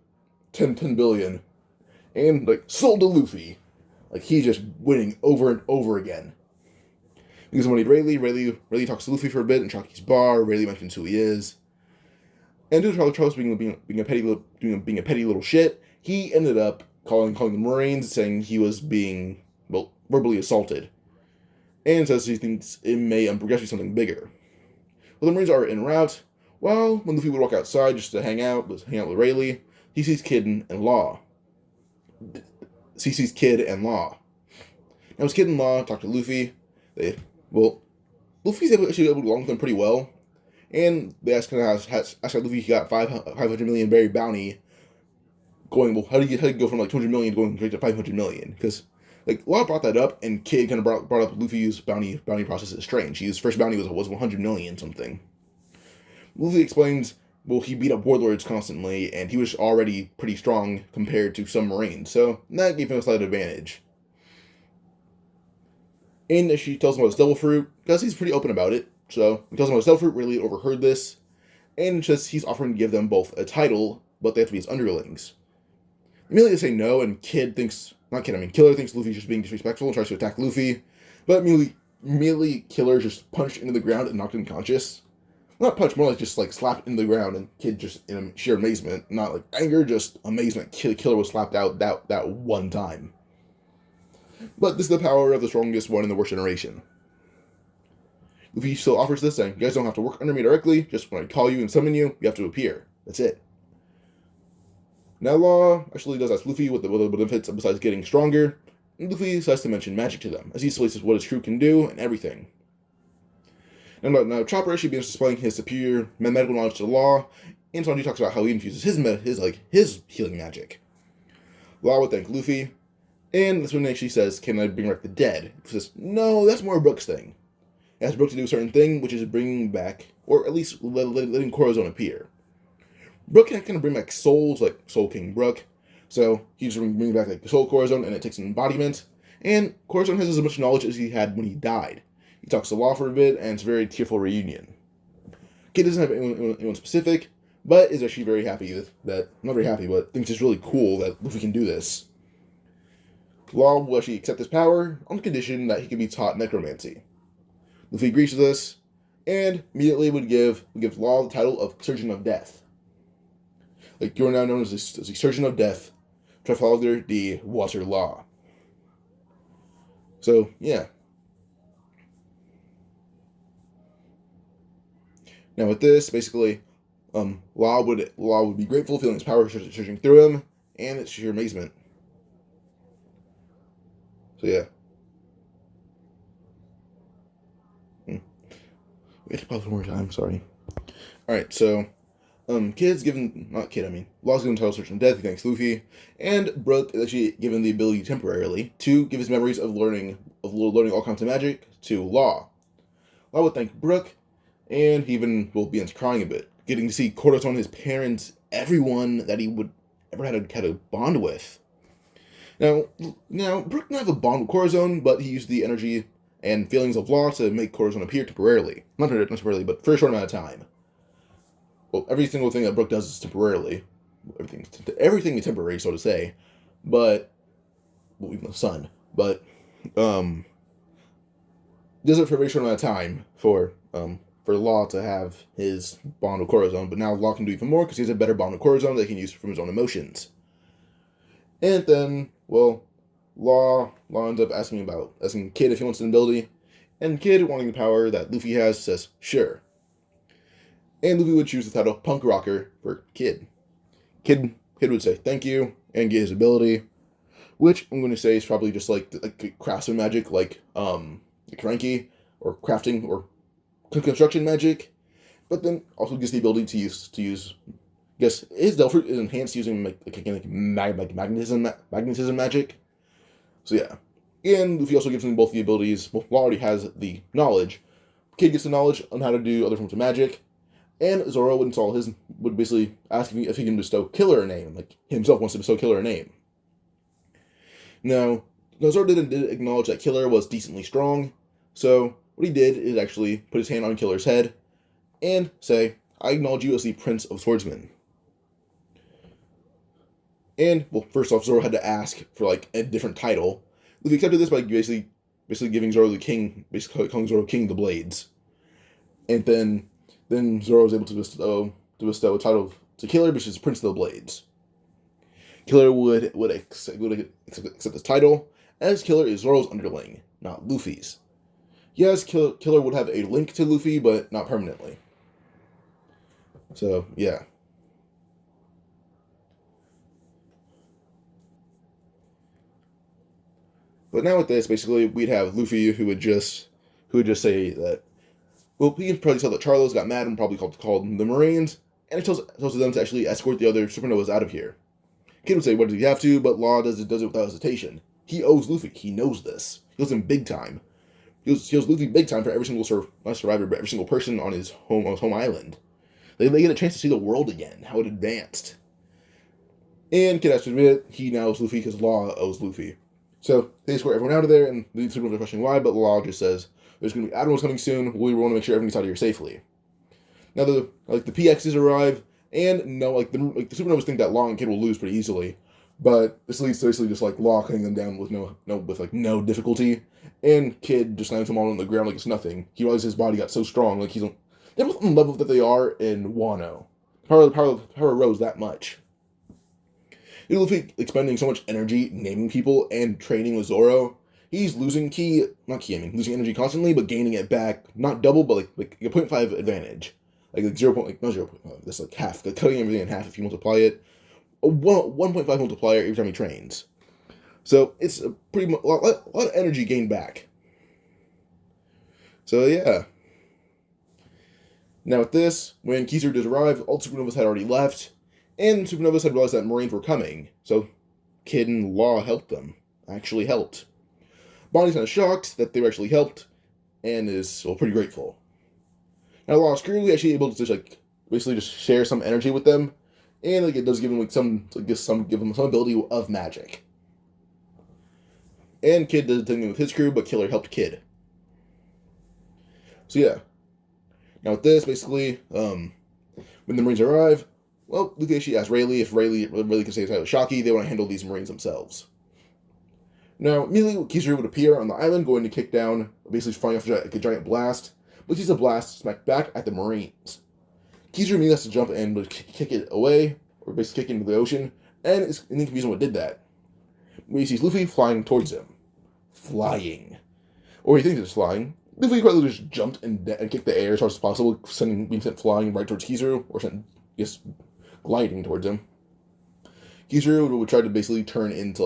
A: 10 billion. And, like, sold to Luffy. Like, he's just winning over and over again. He gives money to Rayleigh. Rayleigh talks to Luffy for a bit in Chaki's bar. Rayleigh mentions who he is. And due to Charles being a petty little shit, he ended up calling the Marines, saying he was being, verbally assaulted. And says he thinks it may progress to something bigger. Well, the Marines are en route. Well, when Luffy would walk outside just to hang out with Rayleigh, he sees Kid and Law. Now, his Kid and Law talk to Luffy. Luffy's able to get along with them pretty well. And they ask how Luffy got 500 million berry bounty. Going, well, how do you go from like 200 million going straight to 500 million? Because like Law brought that up, and Kid kind of brought up Luffy's bounty process is strange. His first bounty was 100 million something. Luffy explains, well, he beat up warlords constantly, and he was already pretty strong compared to some Marines, so that gave him a slight advantage. And she tells him about his devil fruit, because he's pretty open about it. So he tells him about his devil fruit, really overheard this, and just he's offering to give them both a title, but they have to be his underlings. Immediately they say no, and Killer thinks Luffy's just being disrespectful and tries to attack Luffy, but immediately Killer just punched into the ground and knocked unconscious. Not punched, more like just like slapped into the ground, and Kid just in sheer amazement, not like anger, just amazement. Killer was slapped out that one time. But this is the power of the strongest one in the worst generation. Luffy still offers this, saying, you guys don't have to work under me directly, just when I call you and summon you, you have to appear. That's it. Now Law actually does ask Luffy what the benefits besides getting stronger, and Luffy decides to mention magic to them, as he explains what his crew can do and everything. Now Chopper actually begins displaying his superior medical knowledge to Law, and Sanji talks about how he infuses his healing magic. Law would thank Luffy, and this one actually says, can I bring back the dead? He says, no, that's more Brook's thing. It has Brook to do a certain thing, which is bringing back, or at least letting Corazon appear. Brook can kind of bring back souls, like Soul King Brook, so he's bringing back like the Soul Corazon, and it takes an embodiment, and Corazon has as much knowledge as he had when he died. He talks to Law for a bit, and it's a very tearful reunion. Kid doesn't have anyone specific, but is actually very happy with that. Not very happy, but thinks it's really cool that Luffy can do this. Law will actually accept this power on the condition that he can be taught necromancy. Luffy agrees to this, and immediately would give Law the title of Surgeon of Death. Like, you're now known as the Surgeon of Death, Trafalgar D. Water Law. So, yeah. Now with this, basically, Law would be grateful, feeling his power surging through him, and it's sheer amazement. So yeah. We have to pause one more time, sorry. Alright, so Law's given title Surgeon of Death, he thanks Luffy, and Brook is actually given the ability temporarily to give his memories of learning all kinds of magic to Law. Law would thank Brook, and he even will begin crying a bit, getting to see Corazon, his parents, everyone that he would ever had a bond with. Now Brook didn't have a bond with Corazon, but he used the energy and feelings of Law to make Corazon appear temporarily. Not temporarily, but for a short amount of time. Well, every single thing that Brook does is temporarily. Everything is temporary, so to say. But, well, even the sun. But, does it for a very short amount of time for Law to have his bond with Corazon. But now Law can do even more because he has a better bond with Corazon that he can use from his own emotions. And then, well, Law ends up asking Kid if he wants an ability, and Kid, wanting the power that Luffy has, says, sure. And Luffy would choose the title Punk Rocker for Kid. Kid would say thank you, and get his ability, which I'm going to say is probably just like craftsman magic, like Cranky, or crafting, or construction magic, but then also gets the ability to use I guess his Delphi is enhanced using magnetism magic. So yeah. And Luffy also gives him both the abilities. Well, Law already has the knowledge. Kid gets the knowledge on how to do other forms of magic. And Zoro would basically ask if he can bestow Killer a name. Like, he himself wants to bestow Killer a name. Now Zoro did acknowledge that Killer was decently strong. So what he did is actually put his hand on Killer's head and say, I acknowledge you as the Prince of Swordsmen. And, well, first off, Zoro had to ask for, like, a different title. Luffy accepted this by basically giving Zoro the king, basically calling Zoro King of the Blades. And then Zoro was able to bestow a title to Killer, which is Prince of the Blades. Killer would accept this title, as Killer is Zoro's underling, not Luffy's. Yes, Killer would have a link to Luffy, but not permanently. So, yeah. But now with this, basically, we'd have Luffy who would just say that, Well, he can probably tell that Charlos got mad and probably called the Marines, and he tells them to actually escort the other Supernovas out of here. Kid would say, "What did he have to?" But Law does it without hesitation. He owes Luffy. He knows this. He owes him big time. He owes Luffy big time for every single survivor, but every single person on his home island. They get a chance to see the world again, how it advanced. And Kid has to admit, he now owes Luffy because Law owes Luffy. So they escort everyone out of there, and the Supernovas are questioning why, but Law just says, "There's going to be admirals coming soon. We want to make sure everyone gets out of here safely." Now the PXs arrive, and no, the Supernovas think that Law and Kid will lose pretty easily, but this leads to basically just Law cutting them down with no difficulty, and Kid just slams them all on the ground like it's nothing. He realizes his body got so strong, they're both on the level that they are in Wano. Power rose that much. Luffy expending so much energy naming people and training with Zoro, he's losing losing energy constantly, but gaining it back, not double, but like a 0.5 advantage. Not 0.5, that's half. Cutting everything in half if you multiply it. A 1.5 multiplier every time he trains. So it's a lot of energy gained back. So yeah. Now with this, when Kizaru does arrive, all the Supernovas had already left, and the Supernovas had realized that Marines were coming, so Kid and Law helped them. Actually helped. Bonnie's kind of shocked that they were actually helped, and is pretty grateful. Now Law's crew is actually able to basically just share some energy with them, and it does give them some ability of magic. And Kid does the thing with his crew, but Killer helped Kid. So yeah. Now with this, basically, when the Marines arrive, Luffy actually asks Rayleigh if Rayleigh can stay inside with Shocky. They want to handle these Marines themselves. Now, immediately, Kizaru would appear on the island, going to kick down, basically firing off a giant blast, but sees a blast smack back at the Marines. Kizaru immediately has to jump and kick it away, or basically kick it into the ocean, and is confused on what did that. When he sees Luffy flying towards him. Flying. Or he thinks it's flying. Luffy probably just jumped and kicked the air as hard as possible, being sent flying right towards Kizaru, or gliding towards him. Kizaru would try to basically turn into,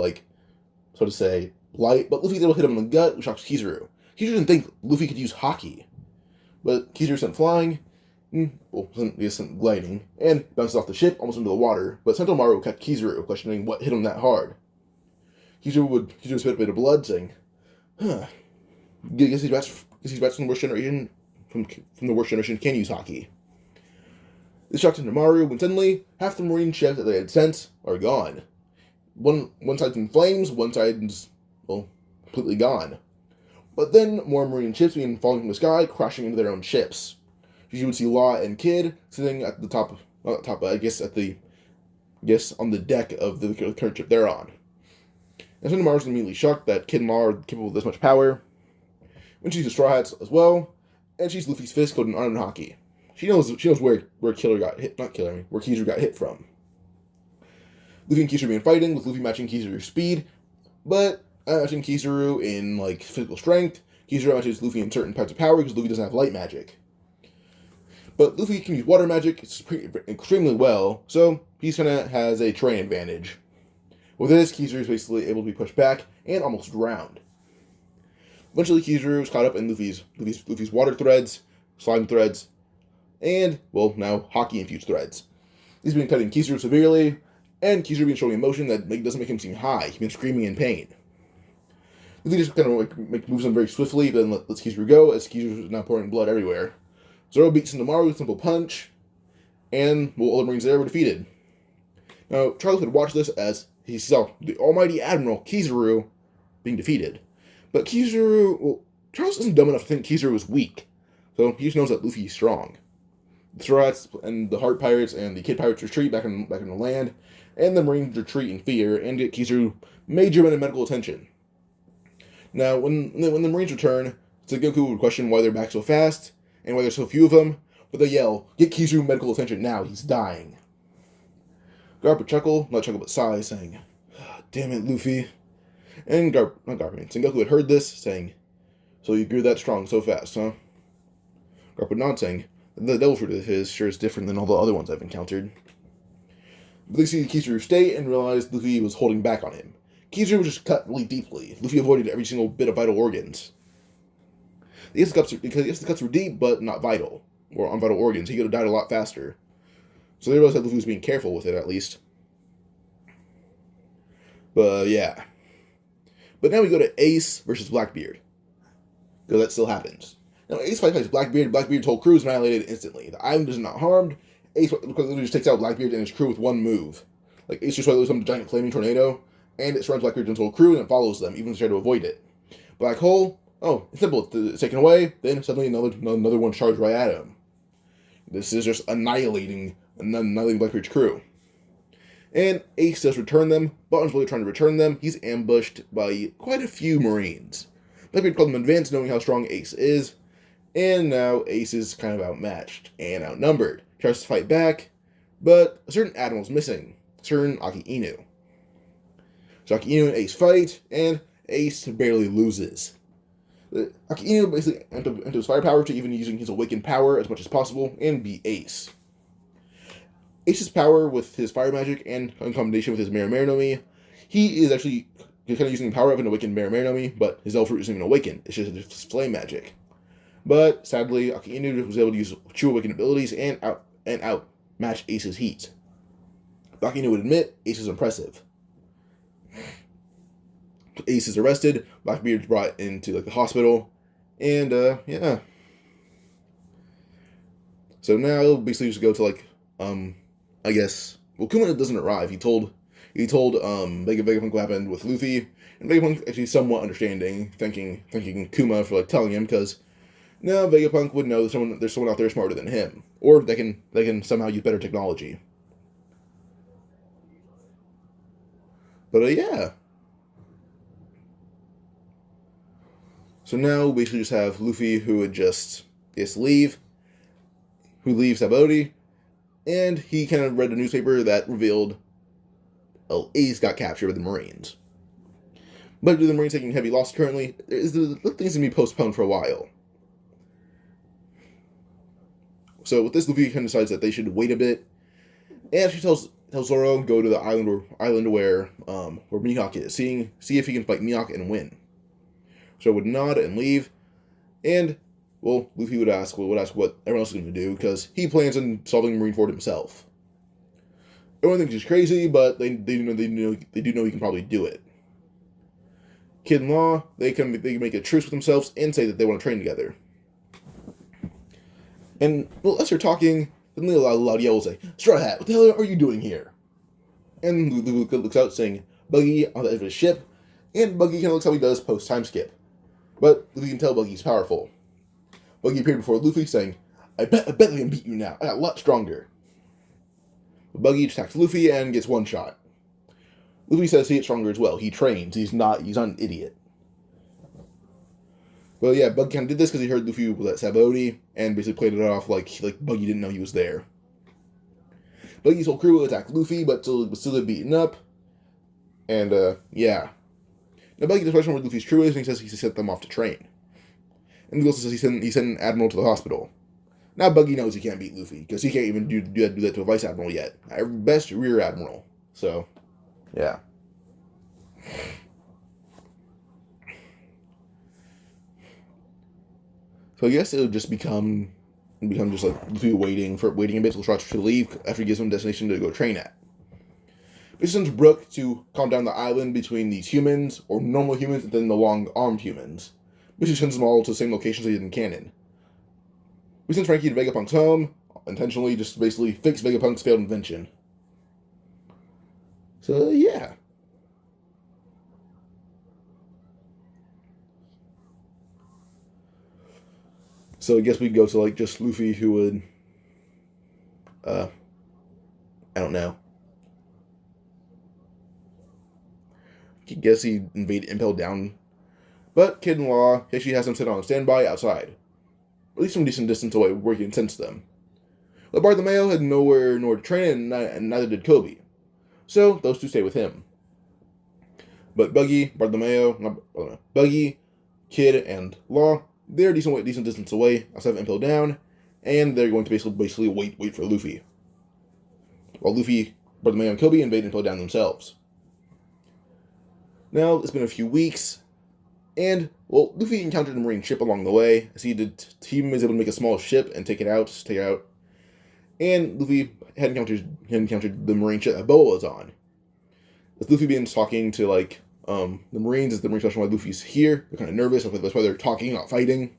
A: light, but Luffy's able to hit him in the gut, which shocks Kizaru. Kizaru didn't think Luffy could use Haki, but Kizaru sent flying, sent gliding, and bounces off the ship almost into the water, but Sentomaru kept Kizaru, questioning what hit him that hard. Kizaru spit a bit of blood, saying, guess these rats from the worst generation, from the worst generation can use Haki. This shocks Sentomaru when suddenly half the Marine ships that they had sent are gone. One side's in flames, one side's, completely gone. But then more Marine ships began falling from the sky, crashing into their own ships. You would see Law and Kid sitting at the top, on the deck of the current ship they're on. And Sentomaru is immediately shocked that Kid and Law are capable of this much power. When she sees the Straw Hats as well, and she's Luffy's fist coated in iron Haki. She knows where Kizaru got hit from. Luffy and Kizaru began fighting, with Luffy matching Kizaru's speed, but matching Kizaru in physical strength. Kizaru matches Luffy in certain parts of power because Luffy doesn't have light magic. But Luffy can use water magic extremely well, so he kind of has a terrain advantage. With this, Kizaru is basically able to be pushed back and almost drowned. Eventually, Kizaru is caught up in Luffy's water threads, slime threads, and, now Haki-infused threads. He's been cutting Kizaru severely, and Kizaru been showing emotion that doesn't make him seem high. He's been screaming in pain. Luffy just kind of moves him very swiftly, then lets Kizaru go, as Kizaru is now pouring blood everywhere. Zoro beats Sentomaru with a simple punch, and all the Marines there were defeated. Now, Charles had watched this as he saw the almighty Admiral Kizaru being defeated. But Kizaru, Charles isn't dumb enough to think Kizaru was weak, so he just knows that Luffy is strong. The Straw Hats and the Heart Pirates and the Kid Pirates retreat back in the land, and the Marines retreat in fear and get Kizaru major medical attention. Now, when the Marines return, Goku would question why they're back so fast, and why there's so few of them, but they yell, "Get Kizaru medical attention now, he's dying." Garp would chuckle, not chuckle but sigh, saying, "Damn it, Luffy." And Sengoku had heard this, saying, "So you grew that strong so fast, huh?" Garp would nod, saying, "The devil fruit of his sure is different than all the other ones I've encountered." But they see Kizaru stay and realized Luffy was holding back on him. Kizaru was just cut really deeply. Luffy avoided every single bit of vital organs. Because the cuts were deep, but not vital, or on vital organs. He could have died a lot faster. So they realized that Luffy was being careful with it, at least. But yeah. But now we go to Ace versus Blackbeard. Because that still happens. Now Ace fights Blackbeard. Blackbeard's whole crew is annihilated instantly. The island is not harmed. Ace literally just takes out Blackbeard and his crew with one move. Like, Ace just releases some giant flaming tornado, and it surrounds Blackbeard and his whole crew, and it follows them, even if they try to avoid it. Black hole, oh, it's simple. It's taken away, then suddenly another one charged right at him. This is just annihilating Blackbeard's crew. And Ace does return them, but on his way trying to return them, he's ambushed by quite a few Marines. Blackbeard called them advanced, knowing how strong Ace is, and now Ace is kind of outmatched and outnumbered. Tries to fight back, but a certain admiral's missing, certain Aki Inu. So Aki Inu and Ace fight, and Ace barely loses. Aki Inu basically emptied his firepower to even using his awakened power as much as possible, and beat Ace. Ace's power with his fire magic and in combination with his Marineford, he is actually kind of using the power of an awakened Marineford, but his Elf Fruit isn't even awakened, it's just flame magic. But sadly, Aki Inu was able to use true awakened abilities and outmatch Ace's heat. Aki Inu would admit Ace is impressive. Ace is arrested, Blackbeard's brought into the hospital, and yeah. So now basically just go to I guess, well, Kuma doesn't arrive. He told Vegapunk what happened with Luffy, and Vegapunk actually somewhat understanding, thanking Kuma for telling him, because now Vegapunk would know there's someone out there smarter than him, or they can somehow use better technology. But yeah. So now we basically just have Luffy who would just leave, leaves Sabaody, and he kind of read a newspaper that revealed Ace got captured by the Marines. But due to the Marines taking heavy loss currently, the things can be postponed for a while. So with this, Luffy kind of decides that they should wait a bit, and she tells Zoro go to the island where Mihawk is, see if he can fight Mihawk and win. So would nod and leave, and well, Luffy would ask what everyone else is going to do, because he plans on solving Marineford himself. Everyone thinks he's crazy, but they do know he can probably do it. Kid and Law, they can make a truce with themselves and say that they want to train together. And well, as they're talking, suddenly a loud yell will say, "Straw Hat, what the hell are you doing here?" And Luffy looks out, saying, "Buggy" on the edge of his ship, and Buggy kind of looks how he does post time skip. But Luffy can tell Buggy's powerful. Buggy appeared before Luffy, saying, I bet they can beat you now. I got a lot stronger." But Buggy attacks Luffy and gets one shot. Luffy says he gets stronger as well. He trains. He's not an idiot. Well, yeah, Buggy kind of did this because he heard Luffy was at Sabaody and basically played it off like Buggy didn't know he was there. Buggy's whole crew will attack Luffy, but still beaten up. And yeah. Now Buggy does question where Luffy's crew is, and he says he sent them off to train. And he also says he sent an admiral to the hospital. Now Buggy knows he can't beat Luffy, because he can't even do that to a vice admiral yet. At best, rear admiral. So, yeah. So I guess it would just become just Luffy waiting a bit till Shotch to leave after he gives him a destination to go train at. He sends Brook to calm down the island between these humans, or normal humans, and then the long-armed humans. Which he sends them all to the same location so he didn't canon. We send Frankie to Vegapunk's home, intentionally just basically fix Vegapunk's failed invention. So, yeah. So I guess we'd go to just Luffy who would I don't know. I guess he'd invade Impel down. But Kid in Law actually has them sit on standby outside. At least some decent distance away where he can sense them. But Bartholomew had nowhere to train, and neither did Kobe. So those two stay with him. But Buggy, Kid, and Law, they're decent distance away outside of Impel Down, and they're going to basically wait for Luffy. While Luffy, Bartholomew, and Kobe invade Impel Down themselves. Now, it's been a few weeks, And, well, Luffy encountered a marine ship along the way, as he was able to make a small ship and take it out. And Luffy had encountered the marine ship that Boa was on. As Luffy begins talking to, like, the Marines, as the Marines question why Luffy's here, they're kind of nervous, that's why they're talking, not fighting.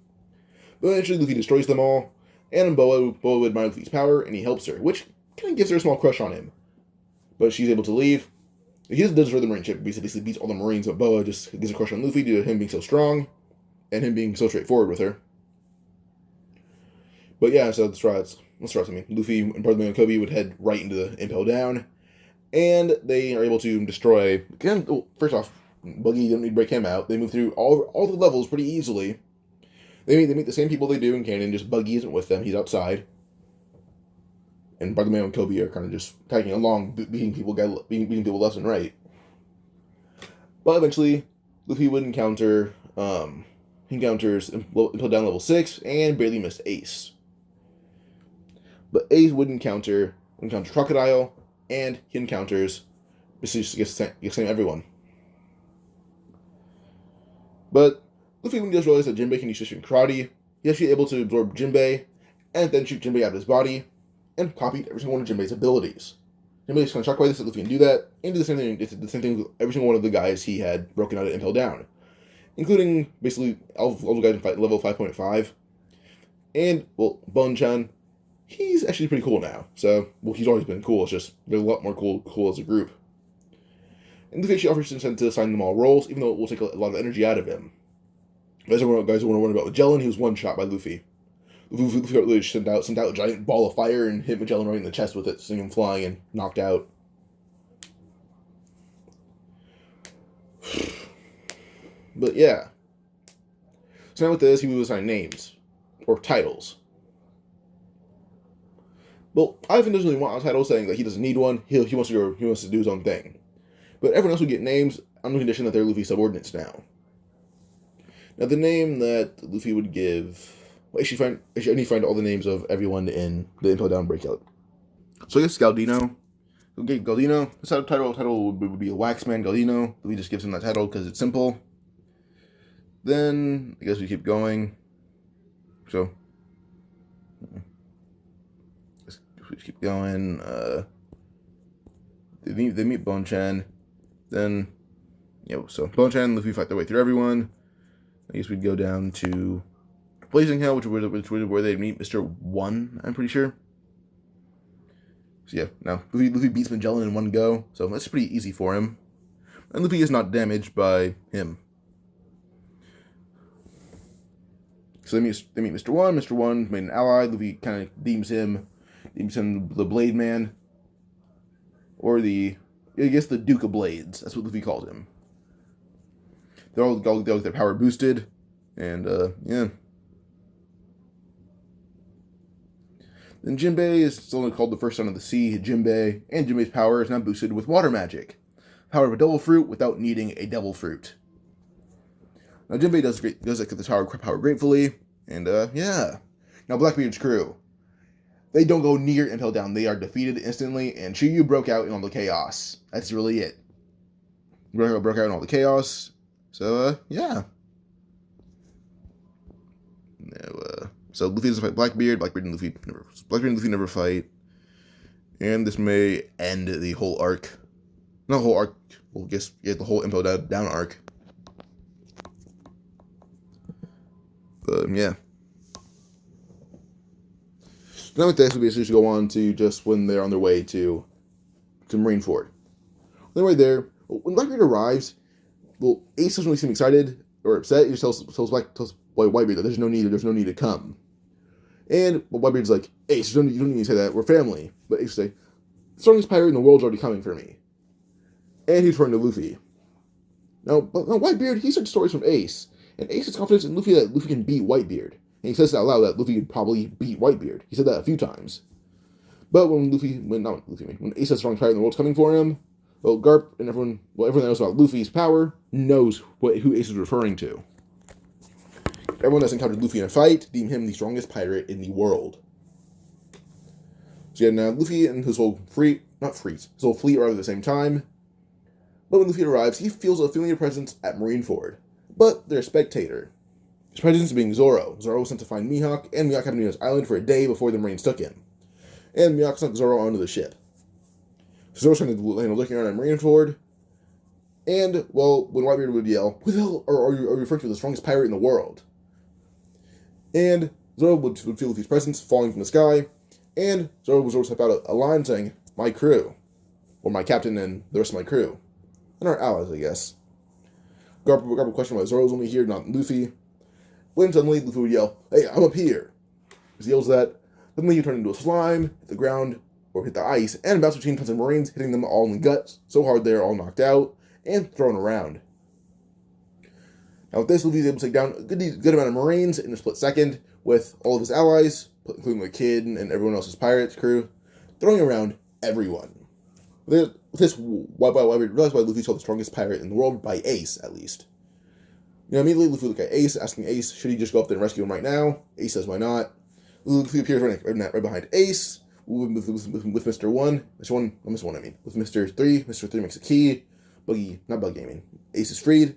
A: But eventually Luffy destroys them all, and Boa would admire Luffy's power, and he helps her, which kind of gives her a small crush on him. But she's able to leave. He does destroy the marine ship, basically beats all the Marines, but Boa just gets a crush on Luffy due to him being so strong, and him being so straightforward with her. But yeah, so Luffy and Bartolomeo and Kobe would head right into the Impel Down, and they are able to destroy. First off, Buggy didn't need to break him out. They move through all the levels pretty easily. They meet the same people they do in canon, just Buggy isn't with them, he's outside. And Bartolomeo and Kobe are kind of just tagging along, beating people left and right. But eventually, Luffy would encounters Impel Down level 6, and barely missed Ace. But Ace would encounter Crocodile, and he encounters, basically gets same everyone. But Luffy just realized that Jinbei can use Shishin Karate. He's actually able to absorb Jinbei, and then shoot Jinbei out of his body, and copied every single one of Jinbei's abilities. Jinbei's kind of shocked by this, that Luffy can do that, and did the same thing with every single one of the guys he had broken out at Impel Down, including basically all the guys in level 5.5. And, well, Bonchan, he's actually pretty cool now. So, well, he's always been cool, it's just they're a lot more cool as a group. And Luffy actually offers to assign them all roles, even though it will take a lot of energy out of him. Guys want to worry about Magellan, he was one shot by Luffy. Luffy literally sent out a giant ball of fire and hit Magellan right in the chest with it, sending him flying and knocked out. But yeah. So now with this, he will assign names. Or titles. Well, Ivan doesn't really want a title, saying that he doesn't need one. He wants to do his own thing. But everyone else will get names on the condition that they're Luffy's subordinates now. Now the name that Luffy would give, I need to find all the names of everyone in the Impel Down breakout. So I guess Galdino. Okay, Galdino. This title would be a Waxman Galdino. Luffy just gives him that title because it's simple. Then I guess we keep going. So we keep going. They meet Bonchan. Then so Bonchan and Luffy fight their way through everyone. I guess we'd go down to Blazing Hell, which was where they'd meet Mr. 1, I'm pretty sure. So yeah, now Luffy beats Magellan in one go, so that's pretty easy for him. And Luffy is not damaged by him. So they meet Mr. 1. Mr. 1 made an ally. Luffy kind of deems him the Blade Man. Or the Duke of Blades. That's what Luffy called him. They're all got their power boosted. And, yeah. Then Jinbei is still called the first son of the sea, Jinbei, and Jinbei's power is now boosted with water magic. Power of a devil fruit without needing a devil fruit. Now Jinbei does the power gratefully, and yeah. Now Blackbeard's crew. They don't go near Impel Down, they are defeated instantly, and Shiryu broke out in all the chaos. That's really it. Broke out in all the chaos. So, yeah. So Luffy doesn't fight Blackbeard. Blackbeard and Luffy never fight. And this may end the whole arc. Not the whole arc. Well, I guess the whole Impel Down arc. But yeah. Now with this, we basically just go on to just when they're on their way to Marineford. When they're right there, when Blackbeard arrives, well, Ace doesn't really seem excited or upset. He just tells Whitebeard that there's no need to come. And Whitebeard's like, Ace, you don't need to say that. We're family. But Ace say, the strongest pirate in the world's already coming for me. And he's referring to Luffy. Now Whitebeard, he heard stories from Ace. And Ace has confidence in Luffy that Luffy can beat Whitebeard. And he says out loud that Luffy could probably beat Whitebeard. He said that a few times. But when Ace says strongest pirate in the world's coming for him, well, Garp and everyone that knows about Luffy's power knows who Ace is referring to. Everyone that's encountered Luffy in a fight deem him the strongest pirate in the world. So yeah, now Luffy and his whole fleet arrive at the same time. But when Luffy arrives, he feels a familiar presence at Marineford. but they're a spectator. His presence being Zoro. Zoro was sent to find Mihawk, and Mihawk had to be on his island for a day before the Marines took him. And Mihawk sunk Zoro onto the ship. So Zoro's trying to looking around at Marineford, and, well, when Whitebeard would yell, "Who the hell are you referring to the strongest pirate in the world?" And Zoro would feel Luffy's presence falling from the sky, and Zoro would step out a line saying, "My crew," or "my captain and the rest of my crew," and our allies, I guess. Garp would question why Zoro's only here, not Luffy. When suddenly Luffy would yell, "Hey, I'm up here!" As he yells that, suddenly he would turn into a slime, hit the ground, or hit the ice, and bounce between tons of Marines, hitting them all in the guts, so hard they are all knocked out, and thrown around. Now with this, Luffy is able to take down a good amount of Marines in a split second, with all of his allies, including the kid and everyone else's pirates crew, throwing around everyone. With this, we realize why Luffy's called the strongest pirate in the world, by Ace, at least. Immediately Luffy look at Ace, asking Ace, should he just go up there and rescue him right now? Ace says, why not? Luffy appears right behind Ace, with Mr. 1, with Mr. 3. Mr. 3 makes a key. Ace is freed.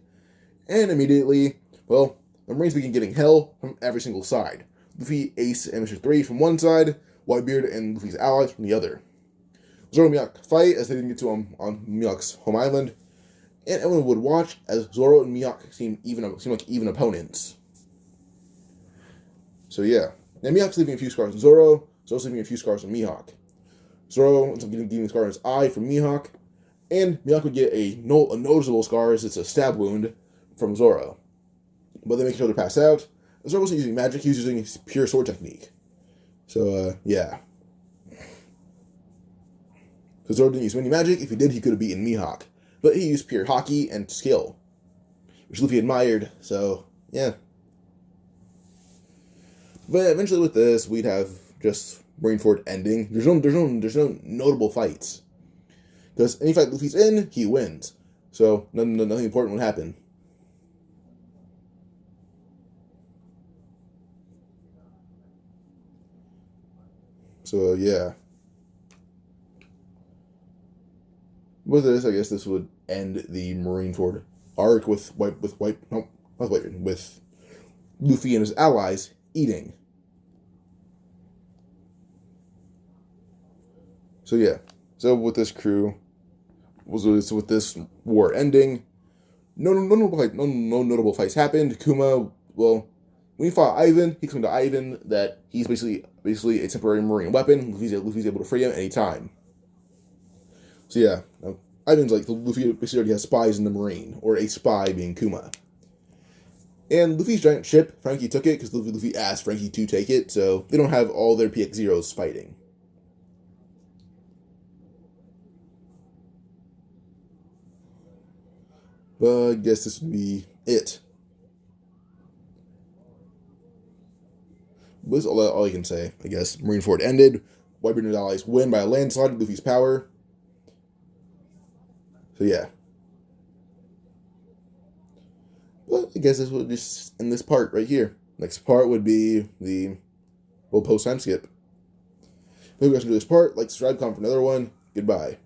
A: And immediately, well, the Marines begin getting hell from every single side. Luffy, Ace, and Mr. 3 from one side, Whitebeard and Luffy's allies from the other. Zoro and Mihawk fight as they didn't get to him on Mihawk's home island, and everyone would watch as Zoro and Mihawk seem like even opponents. So yeah, now Mihawk's leaving a few scars on Zoro, Zoro's leaving a few scars on Mihawk. Zoro ends up getting a scar on his eye from Mihawk, and Mihawk would get a noticeable scar as it's a stab wound from Zoro. But they make each other pass out. Zoro wasn't using magic, he was using his pure sword technique. So, yeah. Because Zoro didn't use any magic. If he did, he could have beaten Mihawk. But he used pure hockey and skill, which Luffy admired, so, yeah. But eventually with this, we'd have just Marineford ending. There's no notable fights. Because any fight Luffy's in, he wins. So, nothing important would happen. So, yeah. With this, I guess this would end the Marineford arc with Luffy and his allies eating. So yeah, so with this crew, with this war ending, no notable fights happened. Kuma, well, when he fought Ivan, he claimed to Ivan that he's basically a temporary marine weapon. Luffy's able to free him anytime. So yeah, Ivan's like, Luffy basically already has spies in the Marine, or a spy being Kuma. And Luffy's giant ship, Frankie took it because Luffy asked Frankie to take it, so they don't have all their PX-0s fighting. But I guess this would be it. But that's all I can say, I guess. Marineford ended. Whitebeard and his allies win by a landslide of Luffy's power. So yeah. But I guess this would just end this part right here. Next part would be the post-time skip. If you guys enjoyed this part, like, subscribe, comment for another one. Goodbye.